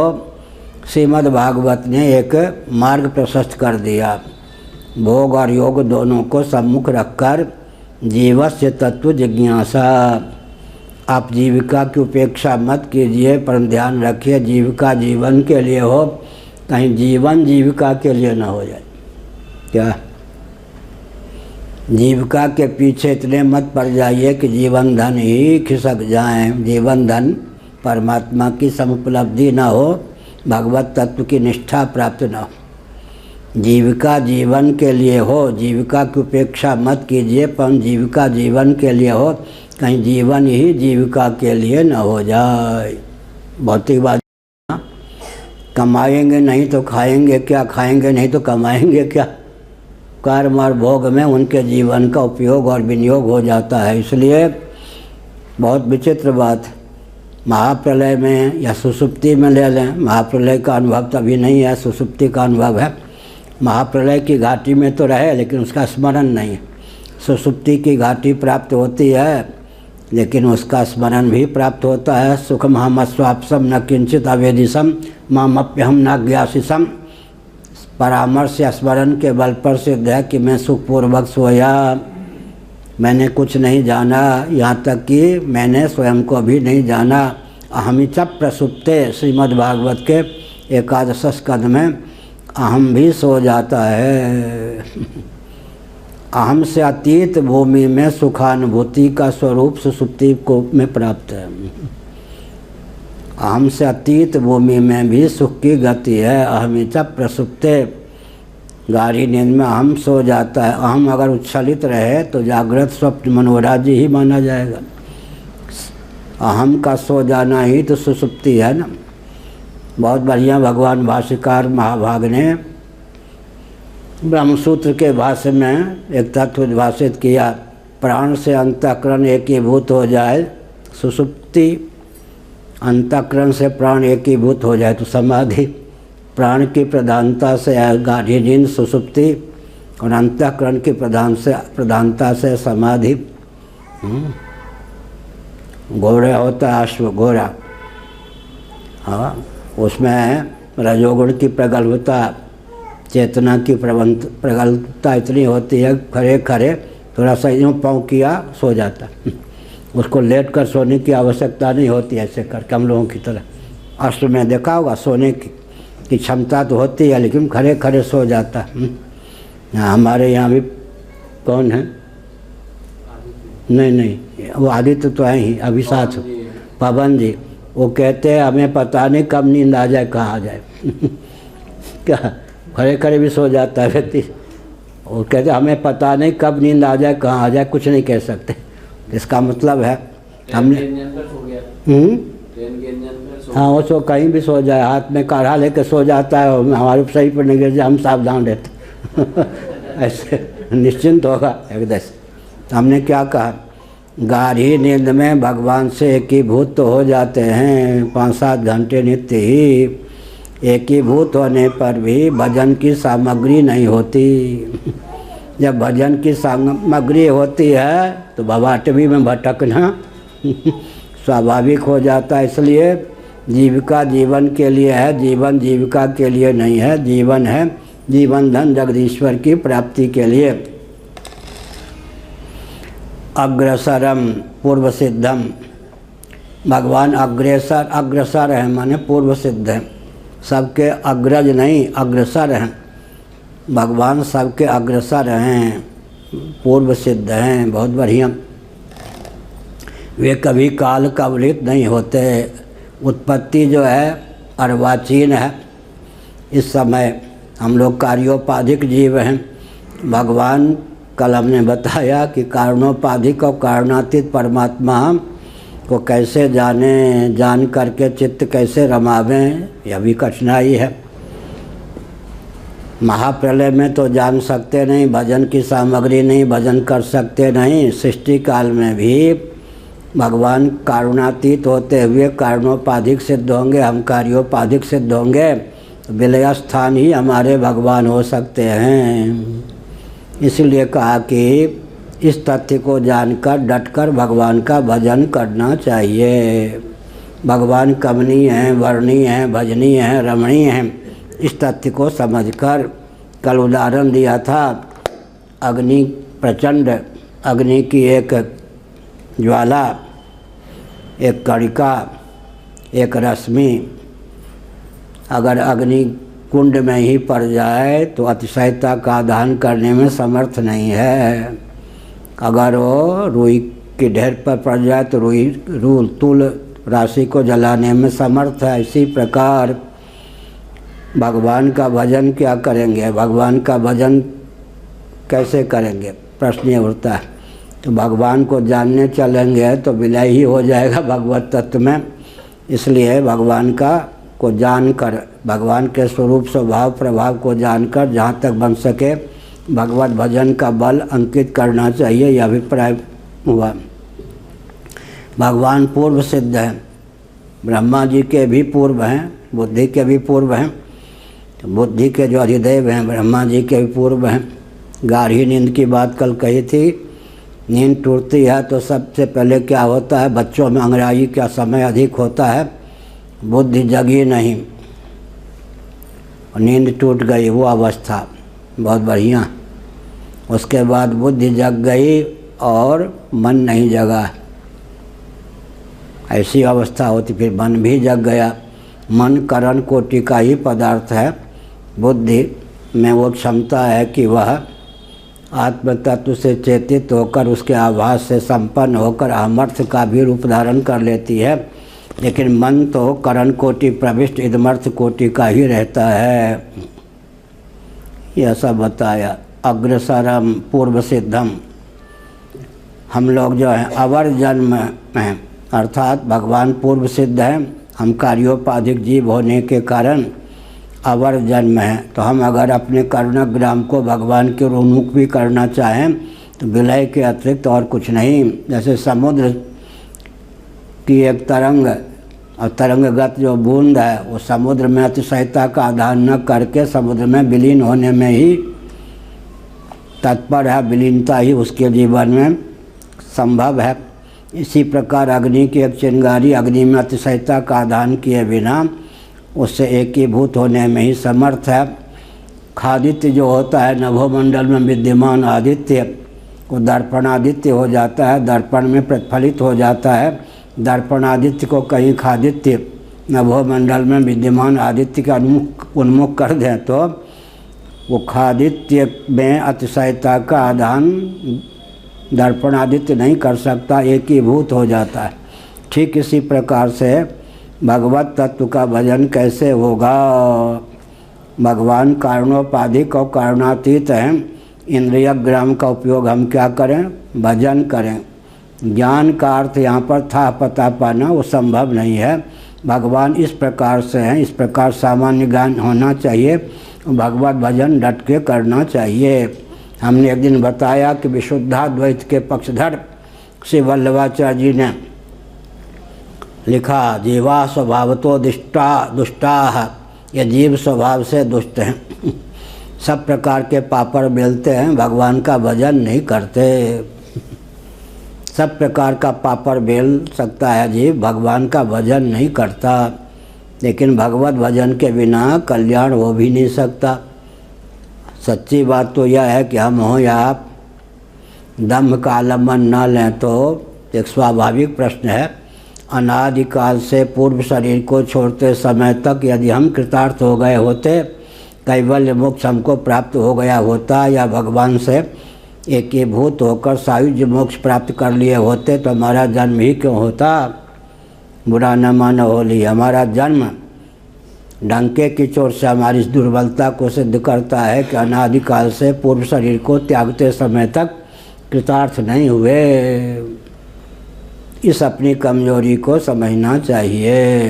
Speaker 1: श्रीमद् भागवत ने एक मार्ग प्रशस्त कर दिया। भोग और योग दोनों को सम्मुख रखकर जीवस्य तत्व जिज्ञासा। आप जीविका की उपेक्षा मत कीजिए, पर ध्यान रखिए जीविका जीवन के लिए हो, कहीं जीवन जीविका के लिए न हो जाए। क्या जीविका के पीछे इतने मत पड़ जाइए कि जीवन धन ही खिसक जाएं। जीवन धन परमात्मा की समुपलब्धि न हो, भगवत तत्व की निष्ठा प्राप्त न हो। जीविका जीवन के लिए हो, जीविका की उपेक्षा मत कीजिए, पर जीविका जीवन के लिए हो, कहीं जीवन ही जीविका के लिए न हो जाए। भौतिक बात, कमाएंगे नहीं तो खाएंगे क्या, खाएंगे नहीं तो कमाएंगे क्या। कर्म और भोग में उनके जीवन का उपयोग और विनियोग हो जाता है। इसलिए बहुत विचित्र बात, महाप्रलय में या सुसुप्ति में ले लें, महाप्रलय का अनुभव तभी नहीं है, सुसुप्ति का अनुभव है। महाप्रलय की घाटी में तो रहे लेकिन उसका स्मरण नहीं है। सुसुप्ति की घाटी प्राप्त होती है लेकिन उसका स्मरण भी प्राप्त होता है। सुखम हम अस्वापसम न किंचित अवेदिशम मामप्यहम न ज्ञासिसम। परामर्श या स्मरण के बल पर सिद्ध है कि मैं सुखपूर्वक सोया, मैंने कुछ नहीं जाना, यहाँ तक कि मैंने स्वयं को भी नहीं जाना। अहम च प्रसुप्ते, श्रीमद्भागवत के 11 स्कंध में अहम भी सो जाता है। अहम से अतीत भूमि में सुखानुभूति का स्वरूप सुसुप्ति को में प्राप्त है। अहम से अतीत भूमि में भी सुख की गति है। अहमिचा प्रसुप्ते, गाढ़ी नींद में अहम सो जाता है। अहम अगर उच्छलित रहे तो जागृत स्वप्न मनोराज्य ही माना जाएगा। अहम का सो जाना ही तो सुसुप्ति है ना। बहुत बढ़िया भगवान भाष्यकार महाभाग ने ब्रह्मसूत्र के भाष्य में एक तत्व उद्भाषित किया, प्राण से अंतःकरण एकीभूत हो जाए सुसुप्ति, अंतःकरण से प्राण एकीभूत हो जाए तो समाधि, प्राण की प्रधानता से गाढ़ी नींद सुसुप्ति और अंतःकरण की प्रधानता से समाधि। घोड़े होता है अश्व घोड़ा, हाँ, उसमें रजोगुण की प्रगल्भता, चेतना की प्रगल्भता इतनी होती है, खड़े खड़े थोड़ा सा यूँ पाँव किया सो जाता। उसको लेट कर सोने की आवश्यकता नहीं होती ऐसे करके हम लोगों की तरह। अश्व में देखा होगा सोने की क्षमता तो होती है लेकिन खड़े खड़े सो जाता। हमारे यहाँ भी कौन है, नहीं वो आदित्य तो है ही, अभी साथ पवन जी, वो कहते हैं हमें पता नहीं कब नींद आ जाए कहाँ आ जाए। क्या खड़े खड़े भी सो जाता है व्यक्ति। वो कहते हमें पता नहीं कब नींद आ जाए कहाँ आ जाए, कुछ नहीं कह सकते। इसका मतलब है हमने हाँ वो सो कहीं भी सो जाए, हाथ में काढ़ा लेके सो जाता है, हमारे सही पर नहीं गिर जाए हम सावधान रहते। ऐसे निश्चिंत होगा एकदम। हमने क्या कहा, गाढ़ी नींद में भगवान से एकीभूत तो हो जाते हैं 5-7 घंटे नित्य ही। एकीभूत होने पर भी भजन की सामग्री नहीं होती। जब भजन की सामग्री होती है तो भवाटवी में भटकना स्वाभाविक हो जाता है। इसलिए जीविका जीवन के लिए है, जीवन जीविका के लिए नहीं है। जीवन है जीवन धन जगदीश्वर की प्राप्ति के लिए। अग्रसरम पूर्व सिद्धम, भगवान अग्रसर हैं माने पूर्व सिद्ध हैं, सबके अग्रज नहीं अग्रसर हैं। भगवान सबके अग्रसर हैं, पूर्व सिद्ध हैं, बहुत बढ़िया। वे कभी काल कवलित नहीं होते। उत्पत्ति जो है अर्वाचीन है। इस समय हम लोग कार्योपाधिक जीव हैं। भगवान कल हमने बताया कि कारणोपाधिक और कारणातीत परमात्मा को कैसे जाने, जान करके चित्त कैसे रमावें, यह भी कठिनाई है। महाप्रलय में तो जान सकते नहीं, भजन की सामग्री नहीं, भजन कर सकते नहीं। सृष्टि काल में भी भगवान कारुणातीत होते हुए कारणोपाधिक सिद्ध होंगे, हम कार्योपाधिक सिद्ध होंगे। विलय स्थान ही हमारे भगवान हो सकते हैं। इसलिए कहा कि इस तथ्य को जानकर डटकर भगवान का भजन करना चाहिए। भगवान कमनीय हैं, वर्णीय हैं, भजनीय हैं, रमणीय हैं। इस तथ्य को समझकर कल उदाहरण दिया था, अग्नि प्रचंड, अग्नि की एक ज्वाला, एक कणिका, एक रश्मि अगर अग्नि कुंड में ही पड़ जाए तो अतिशयता का दान करने में समर्थ नहीं है। अगर वो रुई के ढेर पर पड़ जाए तो रूल तूल राशि को जलाने में समर्थ है। इसी प्रकार भगवान का भजन क्या करेंगे, भगवान का भजन कैसे करेंगे, प्रश्न ये उठता है। तो भगवान को जानने चलेंगे तो विलय ही हो जाएगा भगवत तत्व में। इसलिए भगवान को जानकर, भगवान के स्वरूप स्वभाव प्रभाव को जानकर जहाँ तक बन सके भगवत भजन का बल अंकित करना चाहिए, यह अभिप्राय हुआ। भगवान पूर्व सिद्ध हैं, ब्रह्मा जी के भी पूर्व हैं, बुद्धि के भी पूर्व हैं। तो बुद्धि के जो अधिदेव हैं ब्रह्मा जी के भी पूर्व हैं। गाढ़ी नींद की बात कल कही थी। नींद टूटती है तो सबसे पहले क्या होता है, बच्चों में अंग्राई का समय अधिक होता है, बुद्धि जगी नहीं, नींद टूट गई, वो अवस्था बहुत बढ़िया। उसके बाद बुद्धि जग गई और मन नहीं जगा, ऐसी अवस्था होती। फिर मन भी जग गया। मन करण कोटि का ही पदार्थ है। बुद्धि में वो क्षमता है कि वह आत्म तत्व से चेतित होकर उसके आभास से संपन्न होकर अमर्थ का भी रूप धारण कर लेती है। लेकिन मन तो करण कोटि प्रविष्ट इदमर्थ कोटि का ही रहता है। यह सब बताया। अग्रसरम पूर्व सिद्धम, हम लोग जो हैं अवर जन्म हैं, अर्थात भगवान पूर्व सिद्ध हैं। हम कार्योपाधिक जीव होने के कारण अवर जन्म है। तो हम अगर अपने करुणाग्राम को भगवान के उन्मुख भी करना चाहें तो विलय के अतिरिक्त और कुछ नहीं। जैसे समुद्र की एक तरंग और तरंगगत जो बूंद है वो समुद्र में अतिशयता का आधान न करके समुद्र में विलीन होने में ही तत्पर है, विलीनता ही उसके जीवन में संभव है। इसी प्रकार अग्नि की एक चिंगारी अग्नि में अतिशयता का आधान किए बिना उससे एकीभूत होने में ही समर्थ है। खादित्य जो होता है नभोमंडल में विद्यमान आदित्य को दर्पणादित्य हो जाता है, दर्पण में प्रतिफलित हो जाता है। दर्पणादित्य को कहीं खादित्य नभोमंडल में विद्यमान आदित्य का उन्मुख कर दें तो वो खादित्य में अतिशयता का आधान दर्पणादित्य नहीं कर सकता, एकीभूत हो जाता है। ठीक इसी प्रकार से भगवत तत्व का भजन कैसे होगा। भगवान कारणोपाधिक और कारणातीत हैं। इंद्रिय ग्राम का उपयोग हम क्या करें, भजन करें। ज्ञान का अर्थ यहाँ पर था पता पाना, वो संभव नहीं है। भगवान इस प्रकार से हैं, इस प्रकार सामान्य ज्ञान होना चाहिए। भगवत भजन डट के करना चाहिए। हमने एक दिन बताया कि विशुद्धाद्वैत के पक्षधर श्री वल्लभाचार्य जी ने लिखा, जीवा स्वभावतो दुष्टा, ये जीव स्वभाव से दुष्ट हैं। सब प्रकार के पापड़ बेलते हैं, भगवान का भजन नहीं करते। सब प्रकार का पापड़ बेल सकता है जीव, भगवान का भजन नहीं करता। लेकिन भगवत भजन के बिना कल्याण हो भी नहीं सकता। सच्ची बात तो यह है कि हम हों या आप, दम्भ का आलम्बन न लें तो एक स्वाभाविक प्रश्न है। अनादिकाल से पूर्व शरीर को छोड़ते समय तक यदि हम कृतार्थ हो गए होते, कैवल्य मोक्ष हमको प्राप्त हो गया होता या भगवान से एकीभूत होकर सायुज्य मोक्ष प्राप्त कर लिए होते तो हमारा जन्म ही क्यों होता। बुरा न मानो होली, हमारा जन्म डंके की चोट से हमारी इस दुर्बलता को सिद्ध करता है कि अनादिकाल से पूर्व शरीर को त्यागते समय तक कृतार्थ नहीं हुए। इस अपनी कमजोरी को समझना चाहिए।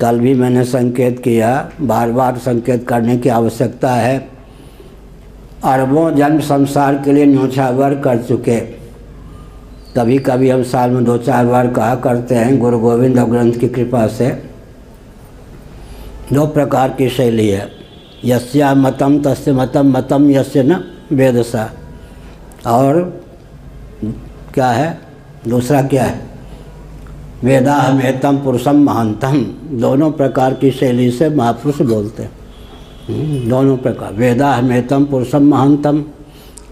Speaker 1: कल भी मैंने संकेत किया, बार बार संकेत करने की आवश्यकता है। अरबों जन्म संसार के लिए न्योछावर कर चुके। कभी कभी हम साल में 2-4 बार कहा करते हैं, गुरु गोविंद और ग्रंथ की कृपा से। 2 प्रकार की शैली है, यस्या मतम तस्य मतम, मतम यस्य न वेदसा। और क्या है दूसरा, क्या है, वेदाहमेतम पुरुषम महांतम। दोनों प्रकार की शैली से महापुरुष बोलते हैं। दोनों प्रकार, वेदाहमेतम पुरुषम महांतम,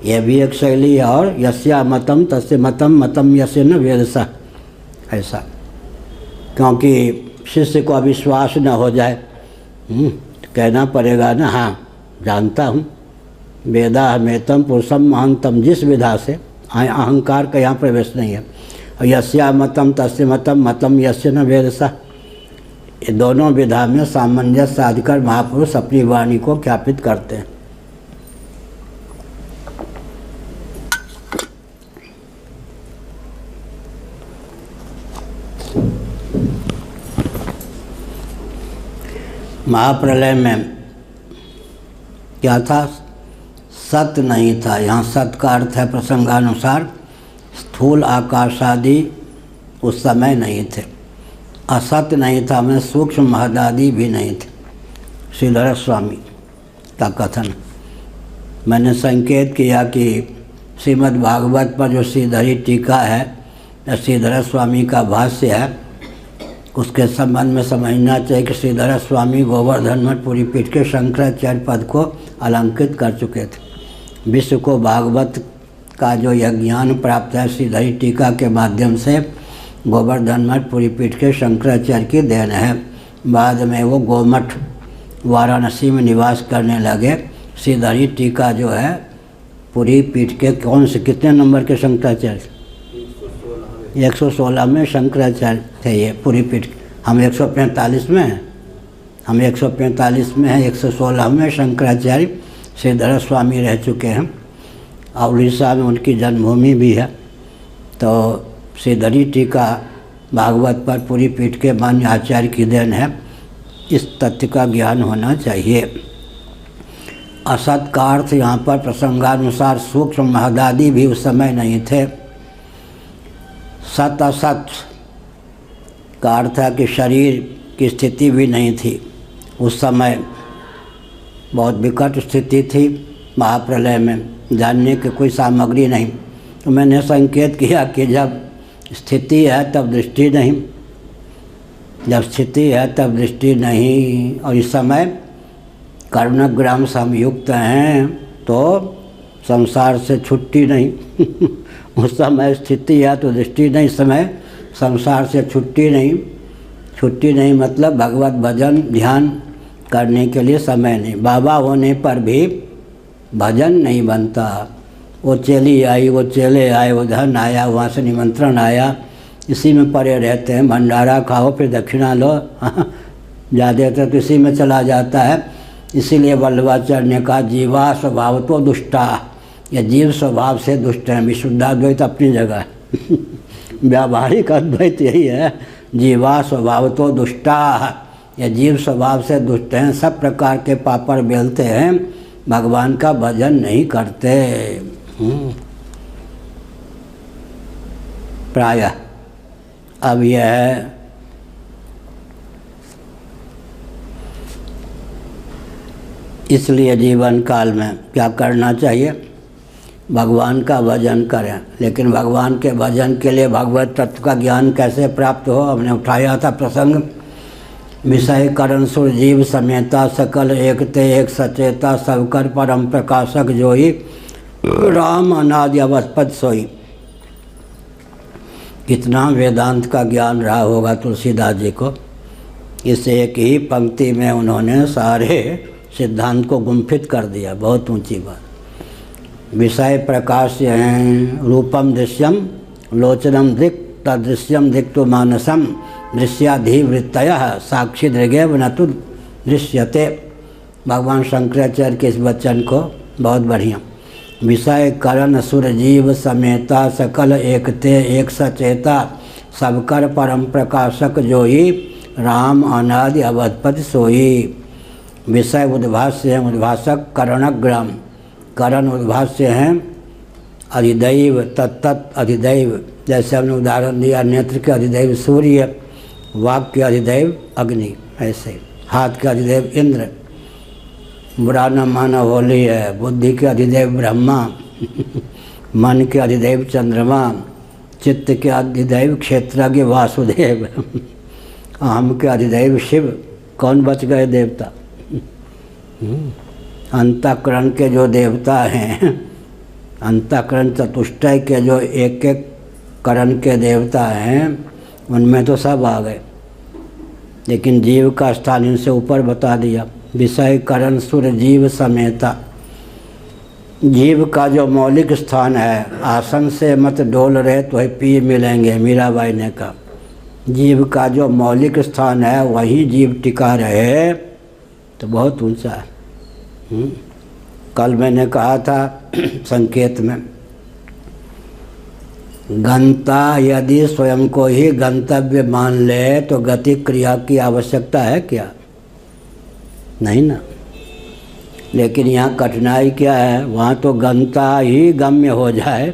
Speaker 1: यह भी एक शैली है। और यस्या मतम तस्य मतम, मतम यस्य न वेदसा, ऐसा। क्योंकि शिष्य को अविश्वास न हो जाए, कहना पड़ेगा ना, हाँ जानता हूँ। वेदाहमेतम पुरुषम महांतम, जिस विधा से, अहंकार का यहाँ प्रवेश नहीं है। और यस्या मतम तस्य मतम, मतम यस्य न वेदसा, ये दोनों विधा में सामंजस्य साधकर महापुरुष अपनी वाणी को ज्ञापित करते हैं। महाप्रलय में क्या था? सत नहीं था। यहाँ सत का अर्थ है प्रसंगानुसार स्थूल आकाश आदि उस समय नहीं थे। असत नहीं था, मैं सूक्ष्म महदादि भी नहीं थे। श्रीधर स्वामी का कथन। मैंने संकेत किया कि श्रीमद् भागवत पर जो श्रीधरी टीका है या श्रीधर स्वामी का भाष्य है, उसके संबंध में समझना चाहिए कि श्रीधर स्वामी गोवर्धन मठ पुरी पीठ के शंकराचार्य पद को अलंकृत कर चुके थे। विश्व को भागवत का जो यह ज्ञान प्राप्त है श्रीधरी टीका के माध्यम से, गोवर्धन मठ पुरी पीठ के शंकराचार्य की देन है। बाद में वो गोमठ वाराणसी में निवास करने लगे। श्रीधरी टीका जो है पुरी पीठ के कौन से कितने नंबर के शंकराचार्य? 116 में शंकराचार्य थे ये पुरी पीठ। हम 145 में हैं, हम 145 में हैं। 116 में शंकराचार्य श्रीधर स्वामी रह चुके हैं और उड़ीसा में उनकी जन्मभूमि भी है। तो श्रीधरी टीका भागवत पर पुरी पीठ के मान्य आचार्य की देन है। इस तथ्य का ज्ञान होना चाहिए। असत का अर्थ यहाँ पर प्रसंगानुसार सूक्ष्म महदादि भी उस समय नहीं थे। सत असत का अर्थ है कि शरीर की स्थिति भी नहीं थी उस समय। बहुत विकट स्थिति थी महाप्रलय में, जानने की कोई सामग्री नहीं। तो मैंने संकेत किया कि जब स्थिति है तब दृष्टि नहीं, जब स्थिति है तब दृष्टि नहीं। और इस समय कर्णग्राम संयुक्त हैं तो संसार से छुट्टी नहीं। उस समय स्थिति है तो दृष्टि नहीं, इस समय संसार से छुट्टी नहीं। छुट्टी नहीं मतलब भगवत भजन ध्यान करने के लिए समय नहीं। बाबा होने पर भी भजन नहीं बनता। वो चेली आई, वो चेले आए, वो धन आया, वहाँ से निमंत्रण आया, इसी में पड़े रहते हैं। भंडारा खाओ फिर दक्षिणा लो, ज़्यादा तो इसी में चला जाता है। इसीलिए वल्लभाचार्य ने कहा जीवा स्वभाव तो दुष्टा, या जीव स्वभाव से दुष्ट हैं। विशुद्धाद्वैत अपनी जगह है, व्यावहारिक अद्वैत यही है। जीवा स्वभाव तो दुष्टा, या जीव स्वभाव से दुष्ट हैं, सब प्रकार के पापड़ बेलते हैं, भगवान का भजन नहीं करते। प्रायः अब यह है इसलिए जीवन काल में क्या करना चाहिए? भगवान का भजन करें। लेकिन भगवान के भजन के लिए भगवत तत्व का ज्ञान कैसे प्राप्त हो? हमने उठाया था प्रसंग। विषय करण सुर जीव समेता सकल एकते एक सचेता, सबकर परम प्रकाशक जोई, राम अनादि अवस्पद सोई। कितना वेदांत का ज्ञान रहा होगा तुलसीदास जी को। इस एक ही पंक्ति में उन्होंने सारे सिद्धांत को गुम्फित कर दिया। बहुत ऊंची बात। विषय प्रकाश हैं रूपम दृश्यम लोचनम दिक् तदृश्यम दिक्तु मानसम दृश्याधिवृत्तयः साक्षी दृगेव न तु दृश्यते। भगवान शंकराचार्य के इस वचन को बहुत बढ़िया। विषय करण सुर जीव समेता सकल एकते एक सचेता, सबकर परम प्रकाशक जोई, राम अनादि अवधपति सोई। विषय उद्भाष्य हैं उद्भाषक करणग्राम, करण उद्भाष्य हैं अधिदैव, तत्त अधिदैव। जैसे हमने उदाहरण दिया नेत्र के अधिदैव सूर्य, वाक के अधिदैव अग्नि, ऐसे हाथ के अधिदैव इंद्र। बुरा न माना होली है। बुद्धि के अधिदेव ब्रह्मा, मन के अधिदेव चंद्रमा, चित्त के अधिदेव क्षेत्रज्ञ वासुदेव, अहम के अधिदेव शिव। कौन बच गए देवता? अंतःकरण के जो देवता हैं, अंतःकरण चतुष्टय के जो एक एक करण के देवता हैं, उनमें तो सब आ गए। लेकिन जीव का स्थान इनसे ऊपर बता दिया। विषय करण सुर जीव समेता। जीव का जो मौलिक स्थान है, आसन से मत डोल रहे तो ही पी मिलेंगे, मीराबाई ने कहा। जीव का जो मौलिक स्थान है वही जीव टिका रहे तो बहुत ऊंचा है। कल मैंने कहा था संकेत में, गंता यदि स्वयं को ही गंतव्य मान ले तो गति क्रिया की आवश्यकता है क्या? नहीं ना। लेकिन यहाँ कठिनाई क्या है, वहाँ तो गंता ही गम्य हो जाए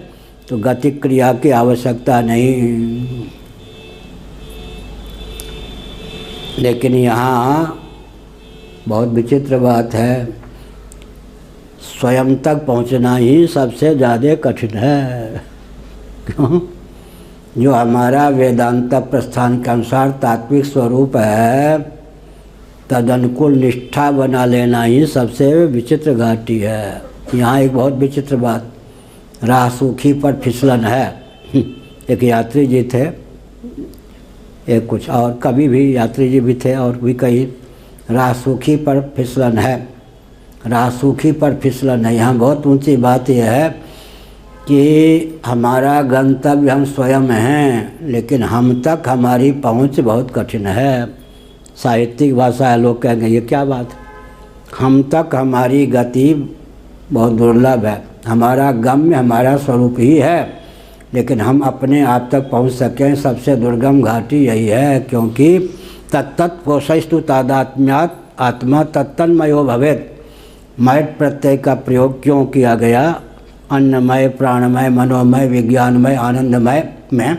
Speaker 1: तो गति क्रिया की आवश्यकता नहीं। लेकिन यहाँ बहुत विचित्र बात है, स्वयं तक पहुँचना ही सबसे ज़्यादा कठिन है। क्यों? जो हमारा वेदांत प्रस्थान के अनुसार तात्विक स्वरूप है, तदनुकूल निष्ठा बना लेना ही सबसे विचित्र घाटी है। यहाँ एक बहुत विचित्र बात, राह सूखी पर फिसलन है। एक यात्री जी थे, एक कुछ और कभी भी यात्री जी भी थे और भी कई, राह सूखी पर फिसलन है, राह सूखी पर फिसलन है। यहाँ बहुत ऊंची बात यह है कि हमारा गंतव्य हम स्वयं हैं, लेकिन हम तक हमारी पहुँच बहुत कठिन है। साहित्यिक भाषा है, लोग कहेंगे ये क्या बात, हम तक हमारी गति बहुत दुर्लभ है। हमारा गम्य हमारा स्वरूप ही है, लेकिन हम अपने आप तक पहुंच सकें सबसे दुर्गम घाटी यही है। क्योंकि तत्तत् कोशस्तु तादात्म्यात् आत्मा तत्तन्मयो भवेत्। मय प्रत्यय का प्रयोग क्यों किया गया? अन्नमय, प्राणमय, मनोमय, विज्ञानमय, आनंदमय में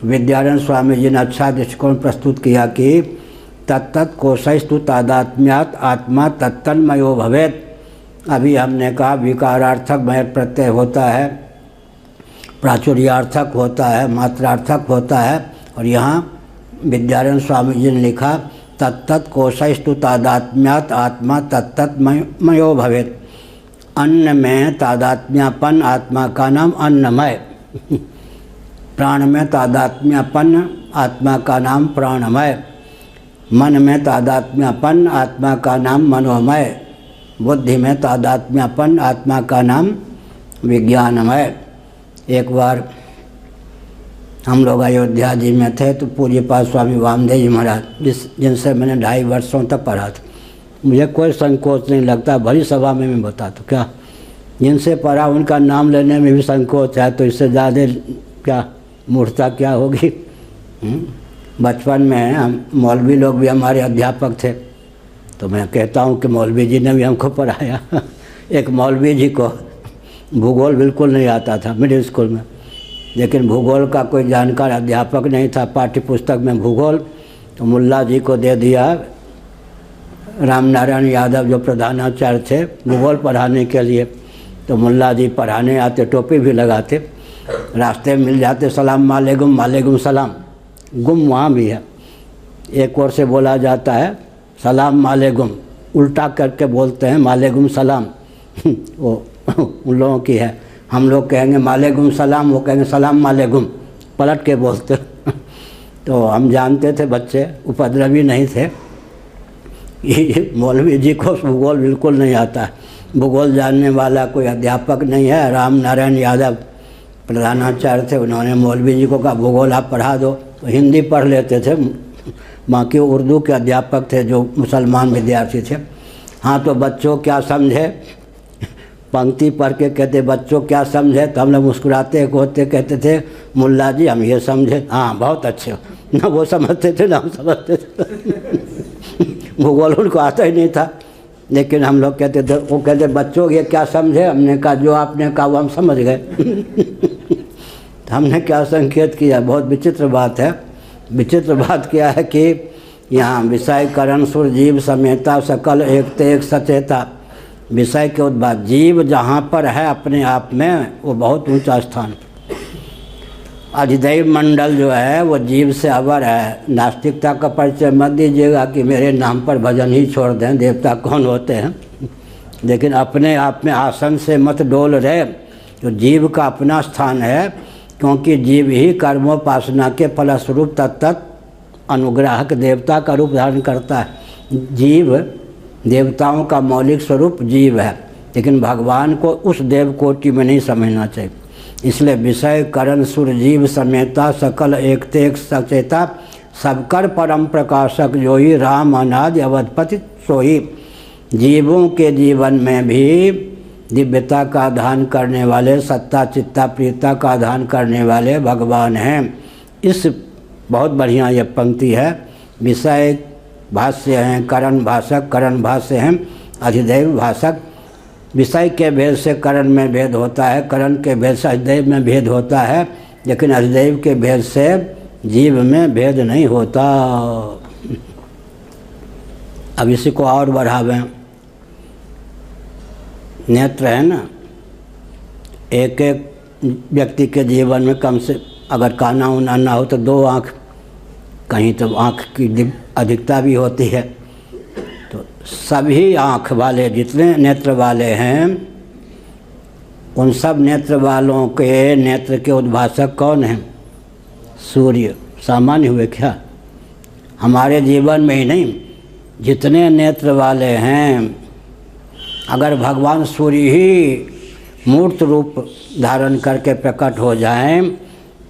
Speaker 1: विद्यारण्य स्वामी जी ने अच्छा दृष्टिकोण प्रस्तुत किया कि तत्तत् कोशस्तु तादात्म्यात् आत्मा तत्तन्मयो भवेत्। अभी हमने कहा विकारार्थक मय प्रत्यय होता है, प्राचुर्यार्थक होता है, मात्रार्थक होता है, और यहाँ विद्यारण्य स्वामी जी ने लिखा तत्तत् कोशस्तु तादात्म्यात् आत्मा तत्तन्मयो भवेत्। अन्न में तादात्म्यापन्न आत्मा का नाम अन्नमय, प्राण में तादात्म्यापन्न आत्मा का नाम प्राणमय, मन में तादात्म्यापन्न आत्मा का नाम मनोमय, बुद्धि में तादात्म्यापन्न आत्मा का नाम विज्ञानमय। एक बार हम लोग अयोध्या जी में थे तो पूज्य पाद स्वामी वामदेव जी महाराज जिनसे मैंने 2.5 वर्षों तक पढ़ा था, मुझे कोई संकोच नहीं लगता, भरी सभा में मैं बताता क्या, जिनसे पढ़ा उनका नाम लेने में भी संकोच है, तो इससे ज़्यादा क्या मूर्खता क्या होगी। बचपन में हम मौलवी लोग भी हमारे अध्यापक थे, तो मैं कहता हूँ कि मौलवी जी ने भी हमको पढ़ाया। एक मौलवी जी को भूगोल बिल्कुल नहीं आता था मिडिल स्कूल में, लेकिन भूगोल का कोई जानकार अध्यापक नहीं था, पाठ्य पुस्तक में भूगोल, तो मुल्ला जी को दे दिया, राम नारायण यादव जो प्रधानाचार्य थे भूगोल पढ़ाने के लिए। तो मुल्ला जी पढ़ाने आते, टोपी भी लगाते, रास्ते में मिल जाते, सलाम मालेकुम, मालेकुम सलाम, गुम वहाँ भी है, एक ओर से बोला जाता है सलाम मालेकुम, उल्टा करके बोलते हैं मालेकुम सलाम। वो उन लोगों की है, हम लोग कहेंगे मालेकुम सलाम, वो कहेंगे सलाम मालेकुम, पलट के बोलते। तो हम जानते थे, बच्चे उपद्रवी नहीं थे। मौलवी जी को भूगोल बिल्कुल नहीं आता है, भूगोल जानने वाला कोई अध्यापक नहीं है। राम नारायण यादव प्रधानाचार्य थे, उन्होंने मौलवी जी को कहा भूगोल आप पढ़ा दो, तो हिंदी पढ़ लेते थे, बाकी उर्दू के अध्यापक थे जो मुसलमान विद्यार्थी थे। हाँ तो बच्चों क्या समझे, पंक्ति पढ़ के कहते बच्चों क्या समझे, तो हम लोग मुस्कुराते होते कहते थे मुल्ला जी हम ये समझे। हाँ बहुत अच्छे, ना वो समझते थे ना हम समझते थे। भूगोल उनको आता ही नहीं था, लेकिन हम लोग कहते थे, वो कहते बच्चों ये क्या समझे, हमने कहा जो आपने कहा वो हम समझ गए। तो हमने क्या संकेत किया, बहुत विचित्र बात है। विचित्र बात क्या है कि यहाँ विषय करण सुर जीव समेता सकल एक ते एक सचेता, विषय के उद्भात जीव जहाँ पर है अपने आप में वो बहुत ऊंचा स्थान। अधिदैव मंडल जो है वो जीव से अवर है। नास्तिकता का परिचय मत दीजिएगा कि मेरे नाम पर भजन ही छोड़ दें, देवता कौन होते हैं, लेकिन अपने आप में आसन से मत डोल रहे। जो जीव का अपना स्थान है, क्योंकि जीव ही कर्मोपासना के फलस्वरूप तत्त अनुग्राहक देवता का रूप धारण करता है। जीव देवताओं का मौलिक स्वरूप जीव है, लेकिन भगवान को उस देव कोटि में नहीं समझना चाहिए। इसलिए विषय करण सुर जीव समेता सकल एक ते एक सचेता, सबकर परम प्रकाशक जोई, राम अनादि अवधपति सोई। जीवों के जीवन में भी दिव्यता का दान करने वाले, सत्ता चित्ता प्रियता का दान करने वाले भगवान हैं। इस बहुत बढ़िया ये पंक्ति है। विषय भाष्य हैं करण भाषक, करण भाष्य हैं अधिदैव भाषक। विषय के भेद से करण में भेद होता है, करण के भेद से अधिदैव में भेद होता है, लेकिन अधिदैव के भेद से जीव में भेद नहीं होता। अब इसी को और बढ़ावें। नेत्र है ना, एक एक व्यक्ति के जीवन में कम से अगर काना उना ना हो तो 2 आँख, कहीं तो आँख की अधिकता भी होती है। तो सभी आँख वाले जितने नेत्र वाले हैं, उन सब नेत्र वालों के नेत्र के उद्भाषक कौन हैं? सूर्य। सामान्य हुए क्या? हमारे जीवन में ही नहीं, जितने नेत्र वाले हैं, अगर भगवान सूर्य ही मूर्त रूप धारण करके प्रकट हो जाएं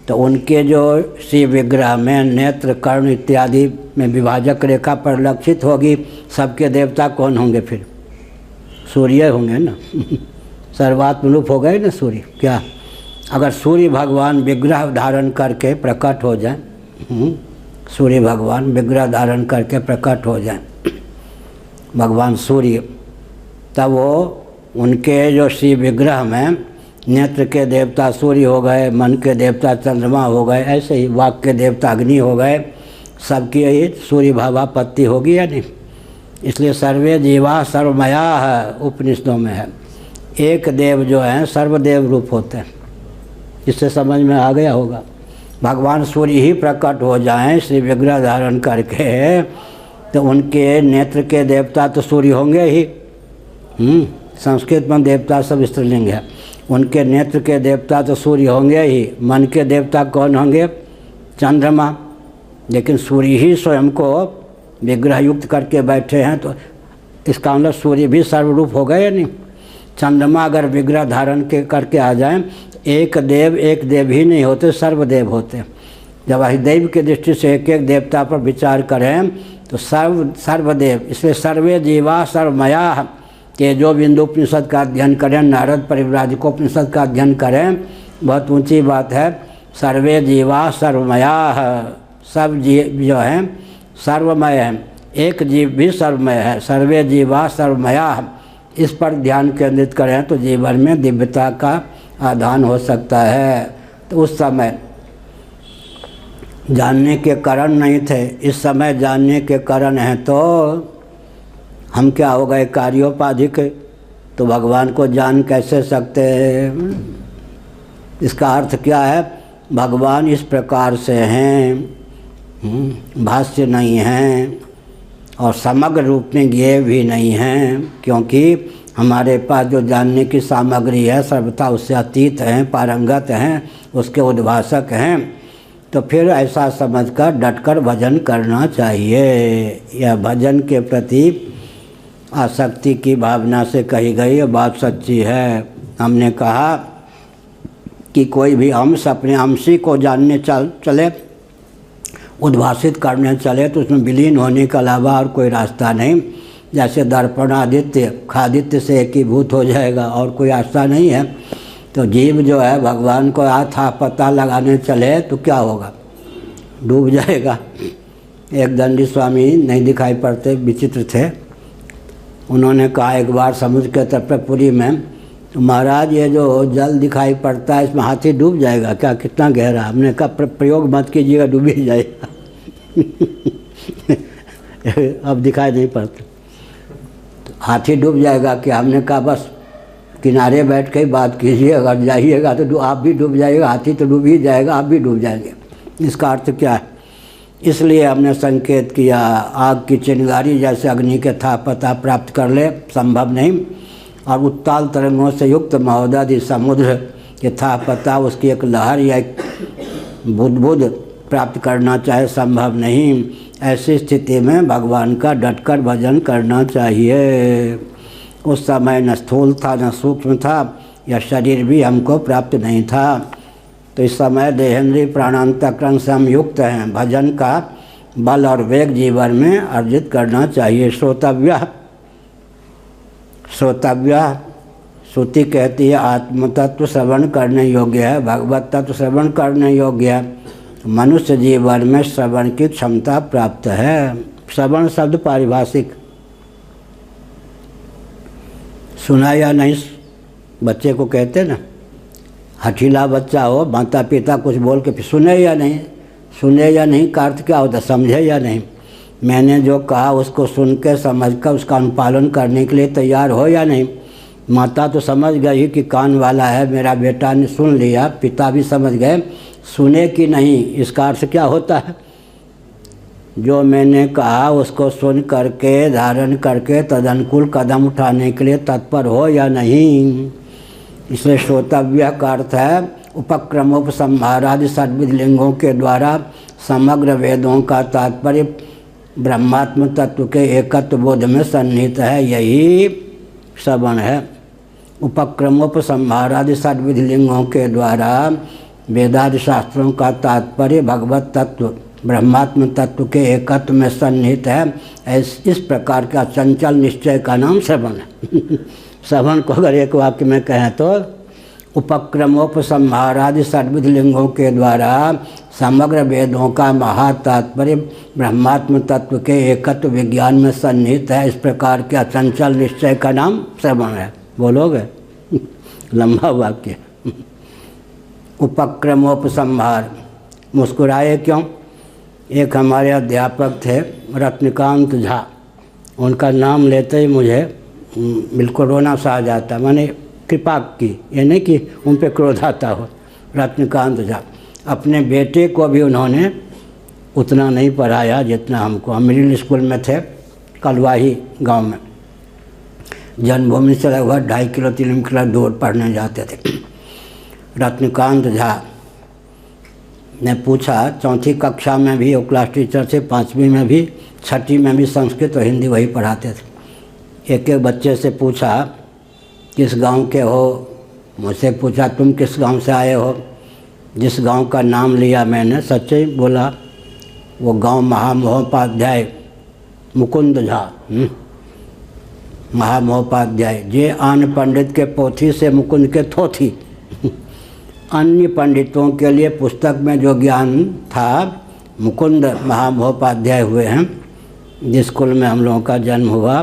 Speaker 1: तो उनके जो श्री विग्रह में नेत्र कर्ण इत्यादि में विभाजक रेखा परिलक्षित होगी। सबके देवता कौन होंगे फिर? सूर्य होंगे ना। सर्वात्मरूप हो गए ना सूर्य। क्या अगर सूर्य भगवान विग्रह धारण करके प्रकट हो जाए, सूर्य भगवान विग्रह धारण करके प्रकट हो जाए भगवान सूर्य, तब वो उनके जो श्री विग्रह में नेत्र के देवता सूर्य हो गए, मन के देवता चंद्रमा हो गए, ऐसे ही वाक के देवता अग्नि हो गए, सबकी यही सूर्य भावापत्ति होगी या नहीं? इसलिए सर्वे जीवा सर्वमया है, उपनिषदों में है। एक देव जो है सर्वदेव रूप होते हैं। इससे समझ में आ गया होगा। भगवान सूर्य ही प्रकट हो जाएं श्री विग्रह धारण करके, तो उनके नेत्र के देवता तो सूर्य होंगे ही। संस्कृत में देवता सब स्त्रीलिंग है। उनके नेत्र के देवता तो सूर्य होंगे ही। मन के देवता कौन होंगे? चंद्रमा। लेकिन सूर्य ही स्वयं को विग्रह युक्त करके बैठे हैं, तो इसका मतलब सूर्य भी सर्वरूप हो गए या नहीं? चंद्रमा अगर विग्रह धारण के करके आ जाएं, एक देव ही नहीं होते, सर्वदेव होते। जब अधिदैव की दृष्टि से एक एक देवता पर विचार करें तो सर्वदेव। इसलिए सर्वे जीवा सर्वमया, तेजो बिंदु उपनिषद का अध्ययन करें, नारद परिव्राजकोपनिषद का अध्ययन करें, बहुत ऊंची बात है। सर्वे जीवा सर्वमया, सब जीव जो हैं सर्वमय हैं, एक जीव भी सर्वमय है। सर्वे जीवा सर्वमया, इस पर ध्यान केंद्रित करें तो जीवन में दिव्यता का आधान हो सकता है। तो उस समय जानने के कारण नहीं थे, इस समय जानने के कारण हैं। तो हम क्या हो गए? कार्योपाधिक। तो भगवान को जान कैसे सकते हैं? इसका अर्थ क्या है? भगवान इस प्रकार से हैं, भाष्य नहीं हैं और समग्र रूप में ज्ञेय भी नहीं हैं, क्योंकि हमारे पास जो जानने की सामग्री है सर्वथा उससे अतीत हैं, पारंगत हैं, उसके उद्भाषक हैं। तो फिर ऐसा समझकर डटकर भजन करना चाहिए। यह भजन के प्रति आसक्ति की भावना से कही गई ये बात सच्ची है। हमने कहा कि कोई भी अंश अपने अंशी को जानने चले, उद्भाषित करने चले, तो उसमें विलीन होने के अलावा और कोई रास्ता नहीं। जैसे दर्पणादित्य खादित्य से एकीभूत हो जाएगा और कोई रास्ता नहीं है। तो जीव जो है भगवान को था पता लगाने चले तो क्या होगा? डूब जाएगा। एक दंडी स्वामी नहीं दिखाई पड़ते, विचित्र थे। उन्होंने कहा एक बार समुद्र के तट पर पुरी में, तो महाराज ये जो जल दिखाई पड़ता है इसमें हाथी डूब जाएगा क्या? कितना गहरा? हमने कहा प्रयोग मत कीजिएगा, डूब ही जाएगा। अब दिखाई नहीं पड़ता, तो हाथी डूब जाएगा क्या? हमने कहा बस किनारे बैठ के ही बात कीजिए, अगर जाइएगा तो आप भी डूब जाइएगा, हाथी तो डूब ही जाएगा, आप भी डूब जाएंगे। इसका अर्थ क्या है? इसलिए हमने संकेत किया, आग की चिंगारी जैसे अग्नि के था पता प्राप्त कर ले, संभव नहीं। और उत्ताल तरंगों से युक्त महोदधि समुद्र के था पता, उसकी एक लहर या एक बुदबुद प्राप्त करना चाहे, संभव नहीं। ऐसी स्थिति में भगवान का डटकर भजन करना चाहिए। उस समय न स्थूल था न सूक्ष्म था, या शरीर भी हमको प्राप्त नहीं था। तो इस समय देहेंद्रीय प्राणांतकरण से हम युक्त हैं। भजन का बल और वेग जीवन में अर्जित करना चाहिए। श्रोतव्य श्रुति कहती है आत्म तत्व श्रवण करने योग्य है, भगवत तत्व श्रवण करने योग्य है। मनुष्य जीवन में श्रवण की क्षमता प्राप्त है। श्रवण शब्द पारिभाषिक, सुना या नहीं बच्चे को कहते ना, हठीला बच्चा हो, माता पिता कुछ बोल के सुने या नहीं का अर्थ क्या होता, समझे या नहीं। मैंने जो कहा उसको सुन के समझ कर उसका अनुपालन करने के लिए तैयार हो या नहीं। माता तो समझ गई कि कान वाला है, मेरा बेटा ने सुन लिया, पिता भी समझ गए, सुने कि नहीं इसका अर्थ क्या होता है। जो मैंने कहा उसको सुन करके धारण करके तदनुकूल कदम उठाने के लिए तत्पर हो या नहीं। इसलिए श्रोतव्य का अर्थ है उपक्रमोपसंहारादि षड्विध लिंगों के द्वारा समग्र वेदों का तात्पर्य ब्रह्मात्म तत्व के एकत्व बोध में सन्निहित है, यही श्रवण है। उपक्रमोपसंहारादि षड्विध लिंगों के द्वारा वेदादि शास्त्रों का तात्पर्य भगवत तत्व ब्रह्मात्म तत्व के एकत्व में सन्निहित है। इस प्रकार का चंचल निश्चय का नाम श्रवण है। श्रवण को अगर एक वाक्य में कहें तो उपक्रमोपसंहारादि षड्विध लिंगों के द्वारा समग्र वेदों का महातात्पर्य ब्रह्मात्म तत्व के एकत्व विज्ञान में सन्निहित है। इस प्रकार के अचंचल निश्चय का नाम श्रवण है। बोलोगे? लंबा वाक्य। उपक्रमोपसंहार, मुस्कुराए क्यों? एक हमारे अध्यापक थे रत्नकांत झा, उनका नाम लेते ही मुझे बिल्कुल रोना सा आ जाता। मैंने कृपा की, ये नहीं कि उन पे क्रोध आता हो। रत्नकांत झा, अपने बेटे को भी उन्होंने उतना नहीं पढ़ाया जितना हमको। हम मिडिल स्कूल में थे, कलवाही गांव में, जन्मभूमि से लगभग 2.5 किलो 3 किलो दूर पढ़ने जाते थे। रत्नकांत झा ने पूछा, चौथी कक्षा में भी वो क्लास टीचर थे, 5वीं में भी, 6ठी में भी संस्कृत और हिंदी वही पढ़ाते थे। एक बच्चे से पूछा किस गांव के हो, मुझसे पूछा तुम किस गांव से आए हो। जिस गांव का नाम लिया मैंने सच्चे बोला, वो गांव महामहोपाध्याय मुकुंद झा। महामहोपाध्याय जे आन पंडित के पोथी से मुकुंद के थोथी। अन्य पंडितों के लिए पुस्तक में जो ज्ञान था, मुकुंद महामहोपाध्याय हुए हैं। जिस कुल में हम लोगों का जन्म हुआ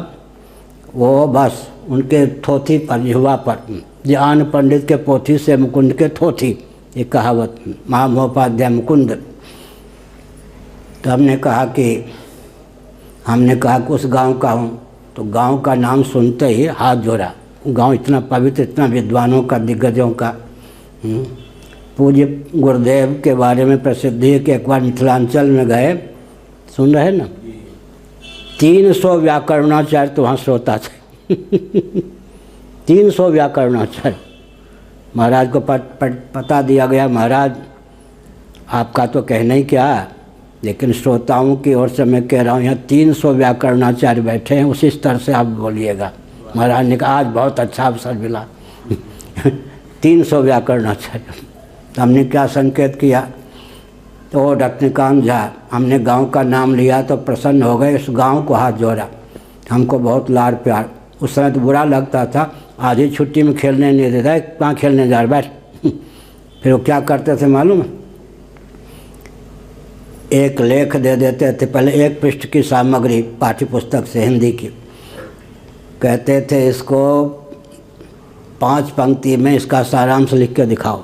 Speaker 1: वो बस उनके थोथी पर, युवा पर, ज्ञान पंडित के पोथी से मुकुंद के थोथी, ये कहावत, महामहोपाध्याय मुकुंद। तो हमने कहा कि उस गांव का हूँ। तो गांव का नाम सुनते ही हाथ जोड़ा। गांव इतना पवित्र, इतना विद्वानों का, दिग्गजों का। पूज्य गुरुदेव के बारे में प्रसिद्धि है कि एक बार मिथिलांचल में गए, सुन रहे ना, 300 व्याकरणाचार्य तो वहाँ श्रोता थे। 300 व्याकरणाचार्य। महाराज को पता दिया गया, महाराज आपका तो कहना ही क्या, लेकिन श्रोताओं की ओर से मैं कह रहा हूँ यहाँ 300 व्याकरणाचार्य बैठे हैं, उसी स्तर से आप बोलिएगा। महाराज ने कहा आज बहुत अच्छा अवसर मिला। 300 व्याकरणाचार्य। हमने क्या संकेत किया, तो रत्नकांत झा, हमने गांव का नाम लिया तो प्रसन्न हो गए, उस गांव को हाथ जोड़ा। हमको बहुत लाड़ प्यार। उस समय तो बुरा लगता था, आधी छुट्टी में खेलने नहीं देता, कहाँ खेलने जा रहा बैठ। फिर वो क्या करते थे मालूम, एक लेख दे देते थे, पहले 1 पृष्ठ की सामग्री पाठ्य पुस्तक से हिंदी की। कहते थे इसको 5 पंक्ति में इसका सारांश लिख के दिखाओ।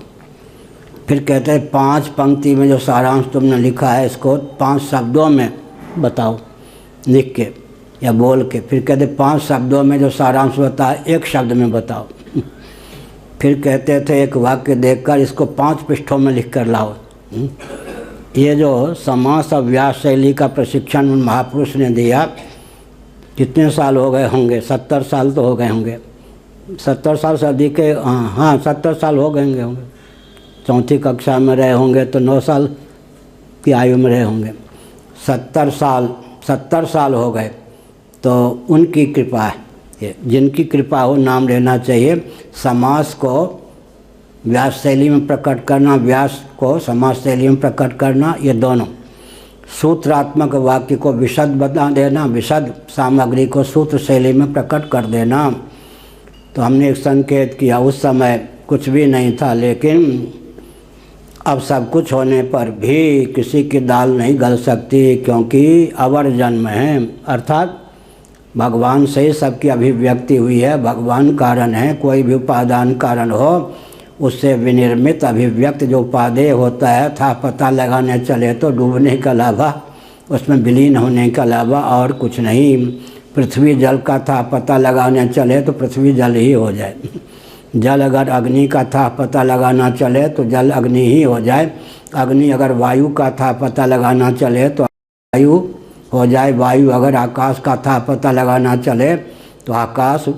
Speaker 1: फिर कहते हैं 5 पंक्ति में जो सारांश तुमने लिखा है इसको 5 शब्दों में बताओ, लिख के या बोल के। फिर कहते 5 शब्दों में जो सारांश बताया 1 शब्द में बताओ। फिर कहते थे एक वाक्य देखकर इसको 5 पृष्ठों में लिख कर लाओ। ये जो समास और व्यास शैली का प्रशिक्षण उन महापुरुष ने दिया, कितने साल हो गए होंगे, 70 साल तो हो गए होंगे। 70 साल से अधिक के, हाँ 70 साल हो गए होंगे। चौथी कक्षा में रहे होंगे तो 9 साल की आयु में रहे होंगे। 70 साल हो गए। तो उनकी कृपा है, जिनकी कृपा हो नाम लेना चाहिए। समास को व्यास शैली में प्रकट करना, व्यास को समास शैली में प्रकट करना, ये दोनों सूत्रात्मक वाक्य को विशद बता देना, विशद सामग्री को सूत्र शैली में प्रकट कर देना। तो हमने एक संकेत किया, उस समय कुछ भी नहीं था, लेकिन अब सब कुछ होने पर भी किसी की दाल नहीं गल सकती, क्योंकि अवर जन्म है, अर्थात भगवान से ही सबकी अभिव्यक्ति हुई है। भगवान कारण है, कोई भी उपादान कारण हो उससे विनिर्मित अभिव्यक्त जो उपादेय होता है था पता लगाने चले तो डूबने के अलावा, उसमें विलीन होने के अलावा और कुछ नहीं। पृथ्वी जल का था पता लगाने चले तो पृथ्वी जल ही हो जाए, जल अगर अग्नि का था पता लगाना चले तो जल अग्नि ही हो जाए, अग्नि अगर वायु का था पता लगाना चले तो वायु हो जाए, वायु अगर आकाश का था पता लगाना चले तो आकाश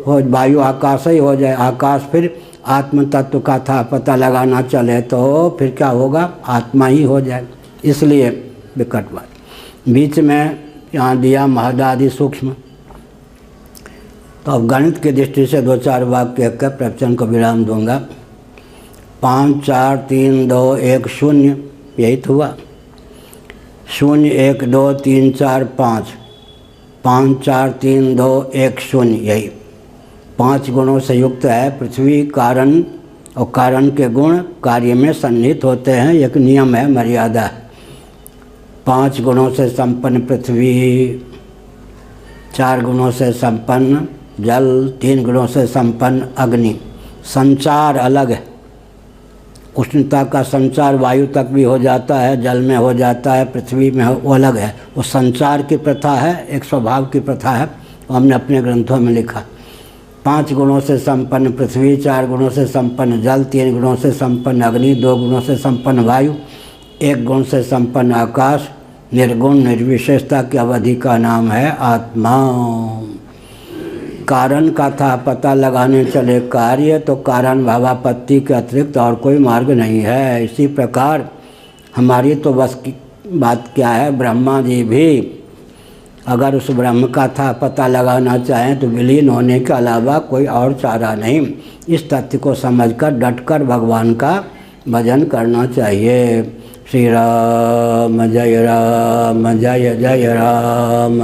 Speaker 1: हो, वायु आकाश ही हो जाए, आकाश फिर आत्म तत्व का था पता लगाना चले तो फिर क्या होगा, आत्मा ही हो जाए। इसलिए विकट बात बीच में यहाँ दिया महदादि सूक्ष्म। तो अब गणित की दृष्टि से 2-4 वाक्य कहकर प्रवचन को विराम दूंगा। 5 4 3 2 1 0 यही तो हुआ। 0 1 2 3 4 5 5 4 3 2 1 0 यही 5 गुणों से युक्त है पृथ्वी। कारण और कारण के गुण कार्य में सन्निहित होते हैं, एक नियम है, मर्यादा है। 5 गुणों से संपन्न पृथ्वी, 4 गुणों से संपन्न जल, 3 गुणों से संपन्न अग्नि। संचार अलग है, उष्णता का संचार वायु तक भी हो जाता है, जल में हो जाता है, पृथ्वी में वो अलग है। वो संचार की प्रथा है, एक स्वभाव की प्रथा है, हमने अपने ग्रंथों में लिखा। 5 गुणों से संपन्न पृथ्वी, 4 गुणों से संपन्न जल, 3 गुणों से संपन्न अग्नि, 2 गुणों से संपन्न वायु, 1 गुण से संपन्न आकाश। निर्गुण निर्विशेषता की अवधि का नाम है आत्मा। कारण का था पता लगाने चले कार्य, तो कारण भावापत्ति के अतिरिक्त और कोई मार्ग नहीं है। इसी प्रकार हमारी तो बस की बात क्या है, ब्रह्मा जी भी अगर उस ब्रह्म का था पता लगाना चाहें तो विलीन होने के अलावा कोई और चारा नहीं। इस तथ्य को समझकर डटकर भगवान का भजन करना चाहिए। श्री राम जय राम जय जय राम,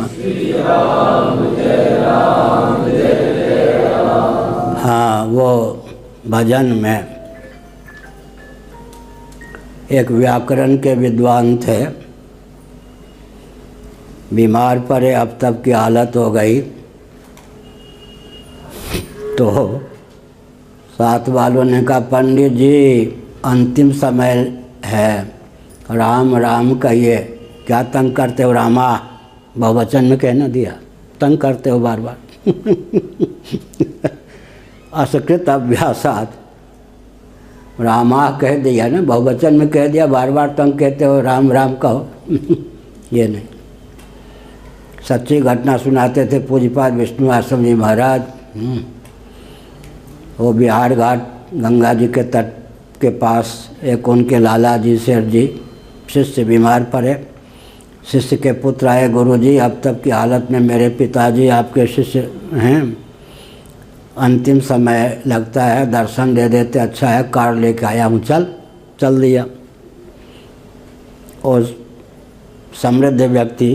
Speaker 1: हाँ वो भजन में एक व्याकरण के विद्वान थे, बीमार पड़े, अब तब की हालत हो गई, तो साथ वालों ने कहा पंडित जी अंतिम समय है, राम राम कहिए, क्या तंग करते हो रामा, बहुवचन में कहना दिया, तंग करते हो बार बार असकृत अभ्यासात रामा कह दिया ना, बहुवचन में कह दिया, बार बार तंग कहते हो, राम राम कहो ये नहीं। सच्ची घटना सुनाते थे पूज्यपाद विष्णु आश्रम जी महाराज। वो बिहार घाट गंगा जी के तट के पास एक उनके लाला जी शेर जी शिष्य बीमार पड़े। शिष्य के पुत्र आए, गुरुजी अब तक की हालत में मेरे पिताजी आपके शिष्य हैं, अंतिम समय लगता है, दर्शन दे देते अच्छा है, कार लेके आया हूँ, चल दिया। और समृद्ध व्यक्ति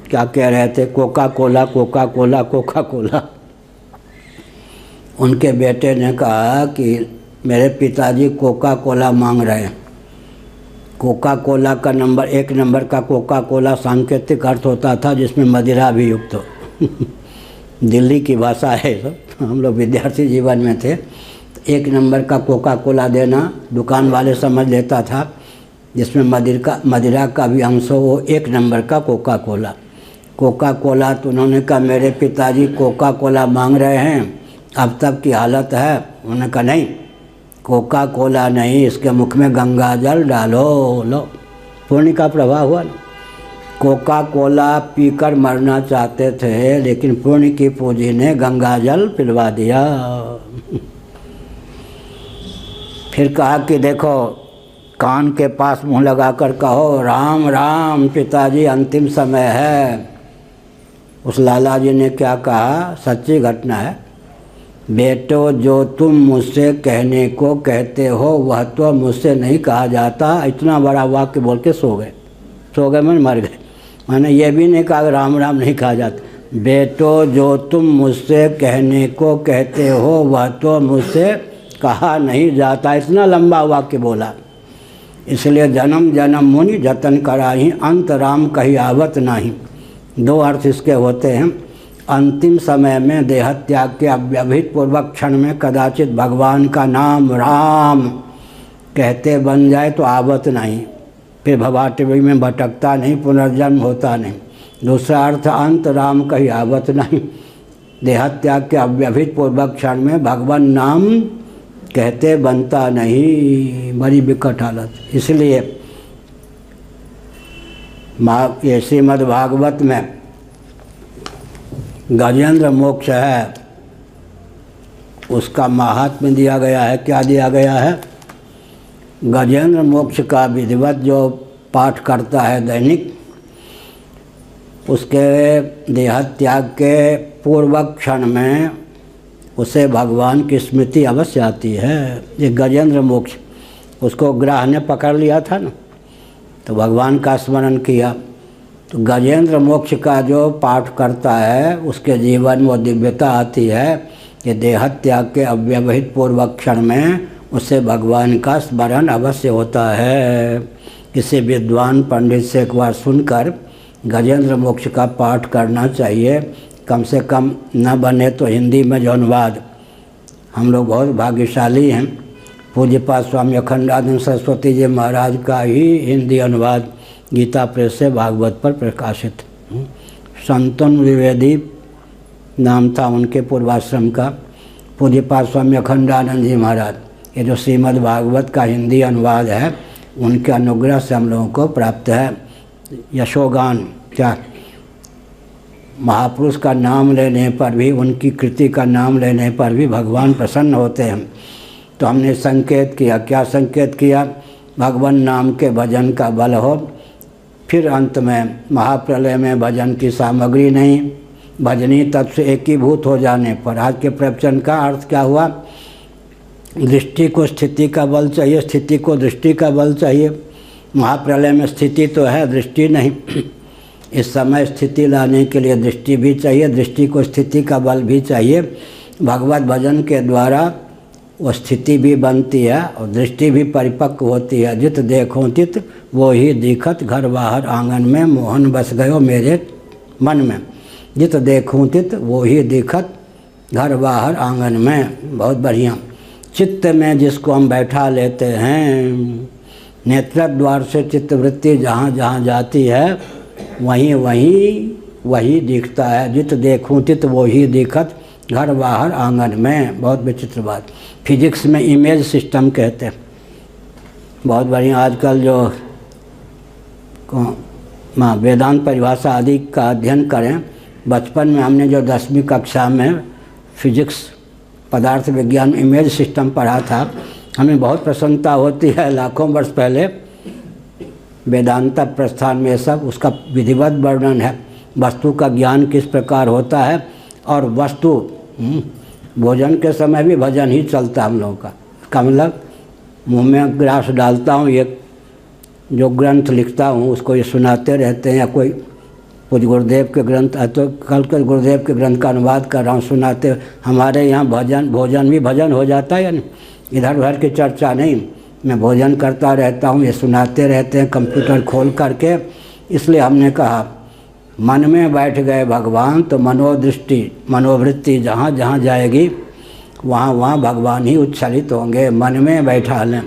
Speaker 1: क्या कह रहे थे, Coca Cola Coca Cola Coca Cola. उनके बेटे ने कहा कि मेरे पिताजी कोका कोला मांग रहे हैं। कोका कोला का नंबर 1 नंबर का कोका कोला सांकेतिक अर्थ होता था जिसमें मदिरा भी युक्त हो दिल्ली की भाषा है सब, हम लोग विद्यार्थी जीवन में थे। 1 नंबर का कोका कोला देना दुकान वाले समझ लेता था जिसमें मदिरा का भी अंश हो, वो 1 नंबर का कोका कोला। कोका कोला तो उन्होंने कहा मेरे पिताजी कोका कोला मांग रहे हैं, अब तक की हालत है। उन्होंने कहा नहीं, कोका कोला नहीं, इसके मुख में गंगा जल डालो। लो पुण्य का प्रभाव हुआ ना। कोका कोला पीकर मरना चाहते थे, लेकिन पुण्य की पूंजी ने गंगा जल पिलवा दिया। फिर कहा कि देखो, कान के पास मुंह लगाकर कहो राम राम, पिताजी अंतिम समय है। उस लाला जी ने क्या कहा, सच्ची घटना है, बेटो जो तुम मुझसे कहने को कहते हो वह तो मुझसे नहीं कहा जाता। इतना बड़ा वाक्य बोल के सो गए। सो गए मैंने मर गए। मैंने ये भी नहीं कहा राम राम नहीं कहा जाता। बेटो जो तुम मुझसे कहने को कहते हो वह तो मुझसे कहा नहीं जाता, इतना लंबा वाक्य बोला। इसलिए जन्म जन्म मुनि जतन कराही, अंत राम कही आवत नहीं। दो अर्थ इसके होते हैं। अंतिम समय में देह त्याग के अव्यवहित पूर्वक क्षण में कदाचित भगवान का नाम राम कहते बन जाए तो आवत नहीं, फिर भवाटवी में भटकता नहीं, पुनर्जन्म होता नहीं। दूसरा अर्थ अंत राम कही आवत नहीं, देह त्याग के अव्यवहित पूर्वक क्षण में भगवान नाम कहते बनता नहीं, बड़ी विकट हालत। इसलिए ये श्रीमद् भागवत में गजेंद्र मोक्ष है, उसका महात्म्य दिया गया है। क्या दिया गया है? गजेंद्र मोक्ष का विधिवत जो पाठ करता है दैनिक, उसके देह त्याग के पूर्वक क्षण में उसे भगवान की स्मृति अवश्य आती है। ये गजेंद्र मोक्ष, उसको ग्रह ने पकड़ लिया था ना, तो भगवान का स्मरण किया। तो गजेंद्र मोक्ष का जो पाठ करता है उसके जीवन में वो दिव्यता आती है कि देह त्याग के अव्यवहित पूर्वक क्षण में उससे भगवान का स्मरण अवश्य होता है। किसी विद्वान पंडित से एक बार सुनकर गजेंद्र मोक्ष का पाठ करना चाहिए। कम से कम न बने तो हिंदी में जो अनुवाद, हम लोग बहुत भाग्यशाली हैं, पूज्यपाद स्वामी अखंडानंद सरस्वती जी महाराज का ही हिंदी अनुवाद गीता प्रेस से भागवत पर प्रकाशित। संतन द्विवेदी नाम था उनके पूर्वाश्रम का, पूज्यपाद स्वामी अखंडानंद जी महाराज। ये जो श्रीमद् भागवत का हिंदी अनुवाद है उनके अनुग्रह से हम लोगों को प्राप्त है। यशोगान, क्या महापुरुष का नाम लेने पर भी, उनकी कृति का नाम लेने पर भी भगवान प्रसन्न होते हैं। तो हमने संकेत किया, क्या संकेत किया? भगवान नाम के भजन का बल हो। फिर अंत में महाप्रलय में भजन की सामग्री नहीं, भजनी तत्व से एकीभूत हो जाने पर। आज के प्रवचन का अर्थ क्या हुआ? दृष्टि को स्थिति का बल चाहिए, स्थिति को दृष्टि का बल चाहिए। महाप्रलय में स्थिति तो है, दृष्टि नहीं। इस समय स्थिति लाने के लिए दृष्टि भी चाहिए, दृष्टि को स्थिति का बल भी चाहिए। भगवत भजन के द्वारा वो स्थिति भी बनती है और दृष्टि भी परिपक्व होती है। जित देखो तित वो ही दिखत, घर बाहर आंगन में मोहन बस गयो मेरे मन में। जित देखूं तित वो ही दिखत, घर बाहर आंगन में। बहुत बढ़िया। चित्त में जिसको हम बैठा लेते हैं, नेत्र द्वार से चित्तवृत्ति जहाँ जहाँ जाती है वही दिखता है। जित देखूं तित वो ही दिखत, घर बाहर आंगन में। बहुत विचित्र बात। फिजिक्स में इमेज सिस्टम कहते हैं। बहुत बढ़िया। आजकल जो वेदांत परिभाषा आदि का अध्ययन करें, बचपन में हमने जो 10वीं कक्षा में फिजिक्स पदार्थ विज्ञान इमेज सिस्टम पढ़ा था, हमें बहुत प्रसन्नता होती है। लाखों वर्ष पहले वेदांत प्रस्थान में सब उसका विधिवत वर्णन है। वस्तु का ज्ञान किस प्रकार होता है, और वस्तु भोजन के समय भी भजन ही चलता हम लोगों का। इसका मतलब मुँह में ग्रास डालता हूँ, ये जो ग्रंथ लिखता हूँ उसको ये सुनाते रहते हैं, या कोई कुछ गुरुदेव के ग्रंथ है तो कल के गुरुदेव के ग्रंथ का अनुवाद कर रहा हूँ, सुनाते। हमारे यहाँ भोजन भी भजन हो जाता है, यानी इधर उधर की चर्चा नहीं। मैं भोजन करता रहता हूँ, ये सुनाते रहते हैं कंप्यूटर खोल करके। इसलिए हमने कहा मन में बैठ गए भगवान तो मनोदृष्टि मनोवृत्ति जहाँ जहाँ जाएगी वहाँ वहाँ भगवान ही उच्छलित होंगे। मन में बैठा लें,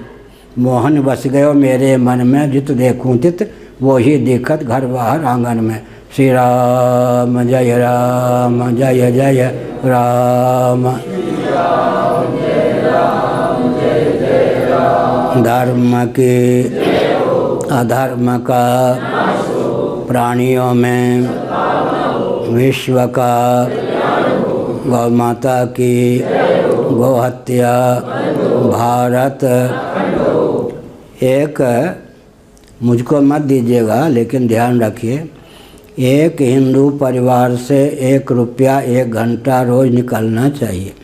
Speaker 1: मोहन बस गयो मेरे मन में, जित देखूं तित वो ही दिखत, घर बाहर आंगन में। श्री राम जय राम, जय जय राम। धर्म के अधर्म का प्राणियों में, विश्व का, गौ माता की, गोहत्या, भारत। एक मुझको मत दीजिएगा लेकिन ध्यान रखिए, एक हिंदू परिवार से 1 रुपया 1 घंटा रोज निकलना चाहिए।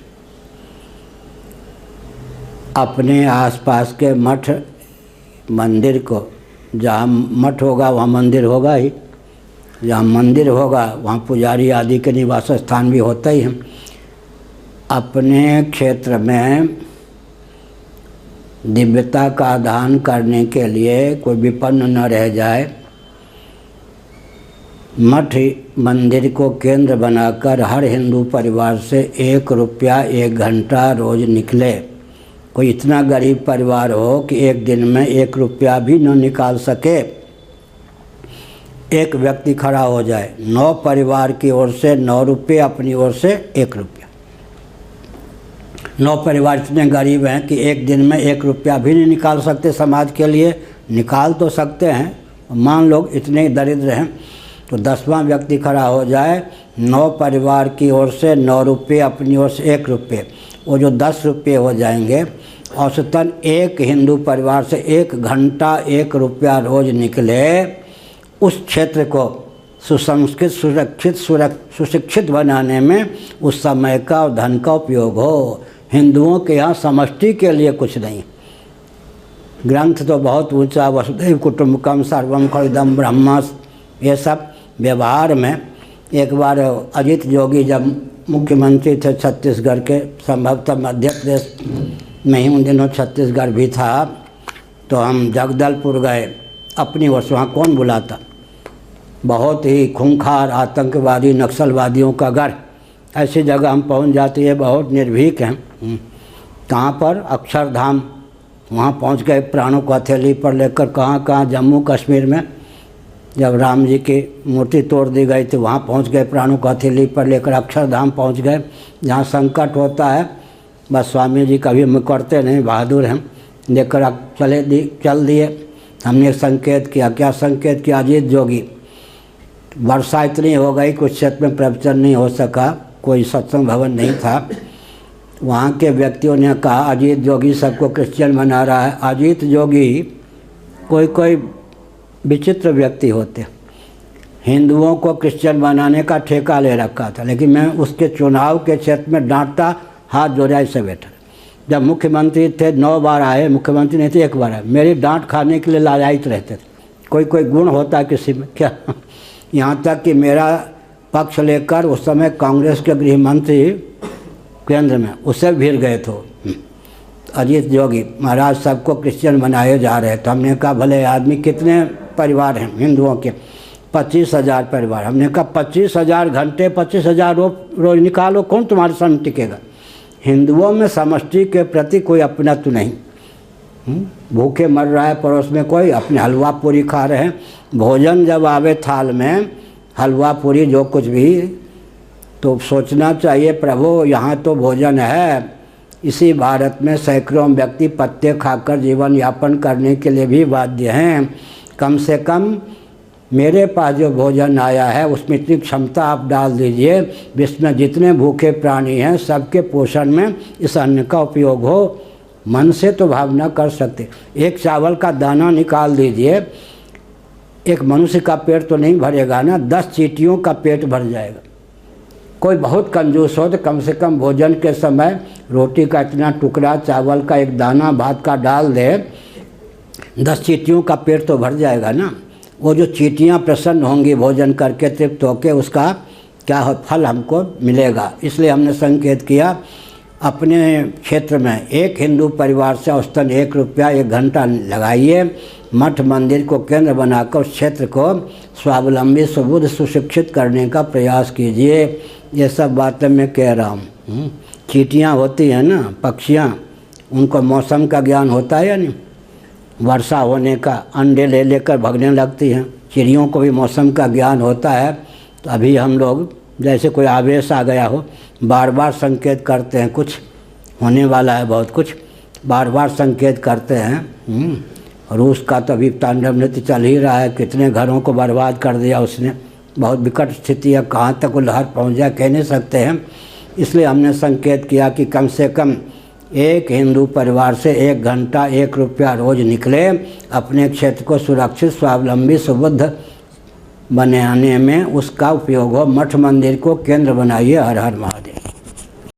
Speaker 1: अपने आसपास के मठ मंदिर को जहाँ मठ होगा वहाँ मंदिर होगा ही, जहाँ मंदिर होगा वहाँ पुजारी आदि के निवास स्थान भी होता ही है। अपने क्षेत्र में दिव्यता का दान करने के लिए कोई विपन्न न रह जाए, मठ मंदिर को केंद्र बनाकर हर हिंदू परिवार से 1 रुपया 1 घंटा रोज निकले। कोई इतना गरीब परिवार हो कि एक दिन में 1 रुपया भी न निकाल सके, एक व्यक्ति खड़ा हो जाए, 9 परिवार की ओर से 9 रुपये, अपनी ओर से 1 रुपया। 9 परिवार इतने गरीब हैं कि एक दिन में 1 रुपया भी नहीं निकाल सकते समाज के लिए। निकाल तो सकते हैं, मान लो इतने दरिद्र हैं तो 10वां व्यक्ति खड़ा हो जाए, 9 परिवार की ओर से 9 रुपये, अपनी ओर से 1 रुपये, वो जो 10 रुपये हो जाएंगे। औसतन एक हिंदू परिवार से 1 घंटा 1 रुपया रोज निकले, उस क्षेत्र को सुसंस्कृत, सुरक्षित, सुशिक्षित बनाने में उस समय का और धन का उपयोग हो। हिंदुओं के यहाँ समष्टि के लिए कुछ नहीं। ग्रंथ तो बहुत ऊंचा, वसुधैव कुटुंबकम सर्वम खलुइदं ब्रह्म, ये सब व्यवहार में। एक बार अजीत जोगी जब मुख्यमंत्री थे छत्तीसगढ़ के, संभवतः मध्य प्रदेश में ही उन दिनों छत्तीसगढ़ भी था, तो हम जगदलपुर गए अपनी ओर से। वहाँ कौन बुलाता, बहुत ही खूंखार आतंकवादी नक्सलवादियों का गढ़, ऐसी जगह हम पहुँच जाते हैं, बहुत निर्भीक हैं। कहाँ पर? अक्षरधाम। वहाँ पहुँच गए, प्राणों को हथेली पर लेकर। कहाँ जम्मू कश्मीर में जब राम जी की मूर्ति तोड़ दी गई थी, वहाँ पहुँच गए, प्राणों को हथेली पर लेकर अक्षरधाम पहुँच गए। जहाँ संकट होता है बस स्वामी जी कभी मुकरते नहीं, बहादुर हैं, लेकर चल दिए। हमने संकेत किया। क्या संकेत किया? अजीत जोगी। वर्षा इतनी हो गई कुछ क्षेत्र में प्रवचन नहीं हो सका, कोई सत्संग भवन नहीं था। वहाँ के व्यक्तियों ने कहा अजीत जोगी सबको क्रिश्चियन बना रहा है। अजीत जोगी कोई विचित्र व्यक्ति होते, हिंदुओं को क्रिश्चियन बनाने का ठेका ले रखा था, लेकिन मैं उसके चुनाव के क्षेत्र में डांटता, हाथ जोड़ा से बैठा। जब मुख्यमंत्री थे 9 बार आए, मुख्यमंत्री नहीं थे 1 बार आए। मेरी डांट खाने के लिए लालायित रहते थे। कोई गुण होता है किसी में क्या? यहाँ तक कि मेरा पक्ष लेकर उस समय कांग्रेस के गृह मंत्री केंद्र में उससे भीड़ गए थे अजीत जोगी, महाराज सबको क्रिश्चियन बनाए जा रहे। तो हमने कहा भले आदमी, कितने परिवार हैं हिंदुओं के? 25,000 परिवार। हमने कहा 25,000 घंटे 25,000 रोज निकालो, कौन तुम्हारे सामने टिकेगा? हिंदुओं में समष्टि के प्रति कोई अपनत्व नहीं। भूखे मर रहा है पड़ोस में कोई, अपने हलवा पूरी खा रहे हैं। भोजन जब आवे थाल में, हलवा पूरी जो कुछ भी, तो सोचना चाहिए प्रभु यहाँ तो भोजन है। इसी भारत में सैकड़ों व्यक्ति पत्ते खाकर जीवन यापन करने के लिए भी बाध्य हैं। कम से कम मेरे पास जो भोजन आया है उसमें इतनी क्षमता आप डाल दीजिए, विश्व में जितने भूखे प्राणी हैं सबके पोषण में इस अन्न का उपयोग हो। मन से तो भावना कर सकते। एक चावल का दाना निकाल दीजिए, एक मनुष्य का पेट तो नहीं भरेगा ना, 10 चींटियों का पेट भर जाएगा। कोई बहुत कंजूस हो तो कम से कम भोजन के समय रोटी का इतना टुकड़ा, चावल का एक दाना, भात का डाल दे, 10 चींटियों का पेट तो भर जाएगा ना। वो जो चींटियाँ प्रसन्न होंगी भोजन करके, तृप्त होकर, उसका क्या फल हमको मिलेगा। इसलिए हमने संकेत किया अपने क्षेत्र में एक हिंदू परिवार से औसतन 1 रुपया 1 घंटा लगाइए। मठ मंदिर को केंद्र बनाकर उस क्षेत्र को स्वावलंबी, सुबुद्ध, सुशिक्षित करने का प्रयास कीजिए। ये सब बातें मैं कह रहा हूँ। चींटियाँ होती हैं ना, पक्षियाँ, उनको मौसम का ज्ञान होता है या नहीं? वर्षा होने का अंडे ले लेकर भागने लगती हैं। चिड़ियों को भी मौसम का ज्ञान होता है। तो अभी हम लोग जैसे कोई आवेश आ गया हो, बार बार संकेत करते हैं कुछ होने वाला है, बहुत कुछ बार बार संकेत करते हैं। रूस का तो अभी तांडव नृत्य चल ही रहा है, कितने घरों को बर्बाद कर दिया उसने। बहुत विकट स्थिति है, कहाँ तक वो लहर पहुँच जाए कह नहीं सकते हैं। इसलिए हमने संकेत किया कि कम से कम एक हिंदू परिवार से 1 घंटा 1 रुपया रोज निकले, अपने क्षेत्र को सुरक्षित, स्वावलंबी, सुबुद्ध बनाने में उसका उपयोग हो। मठ मंदिर को केंद्र बनाइए। हर हर महादेव।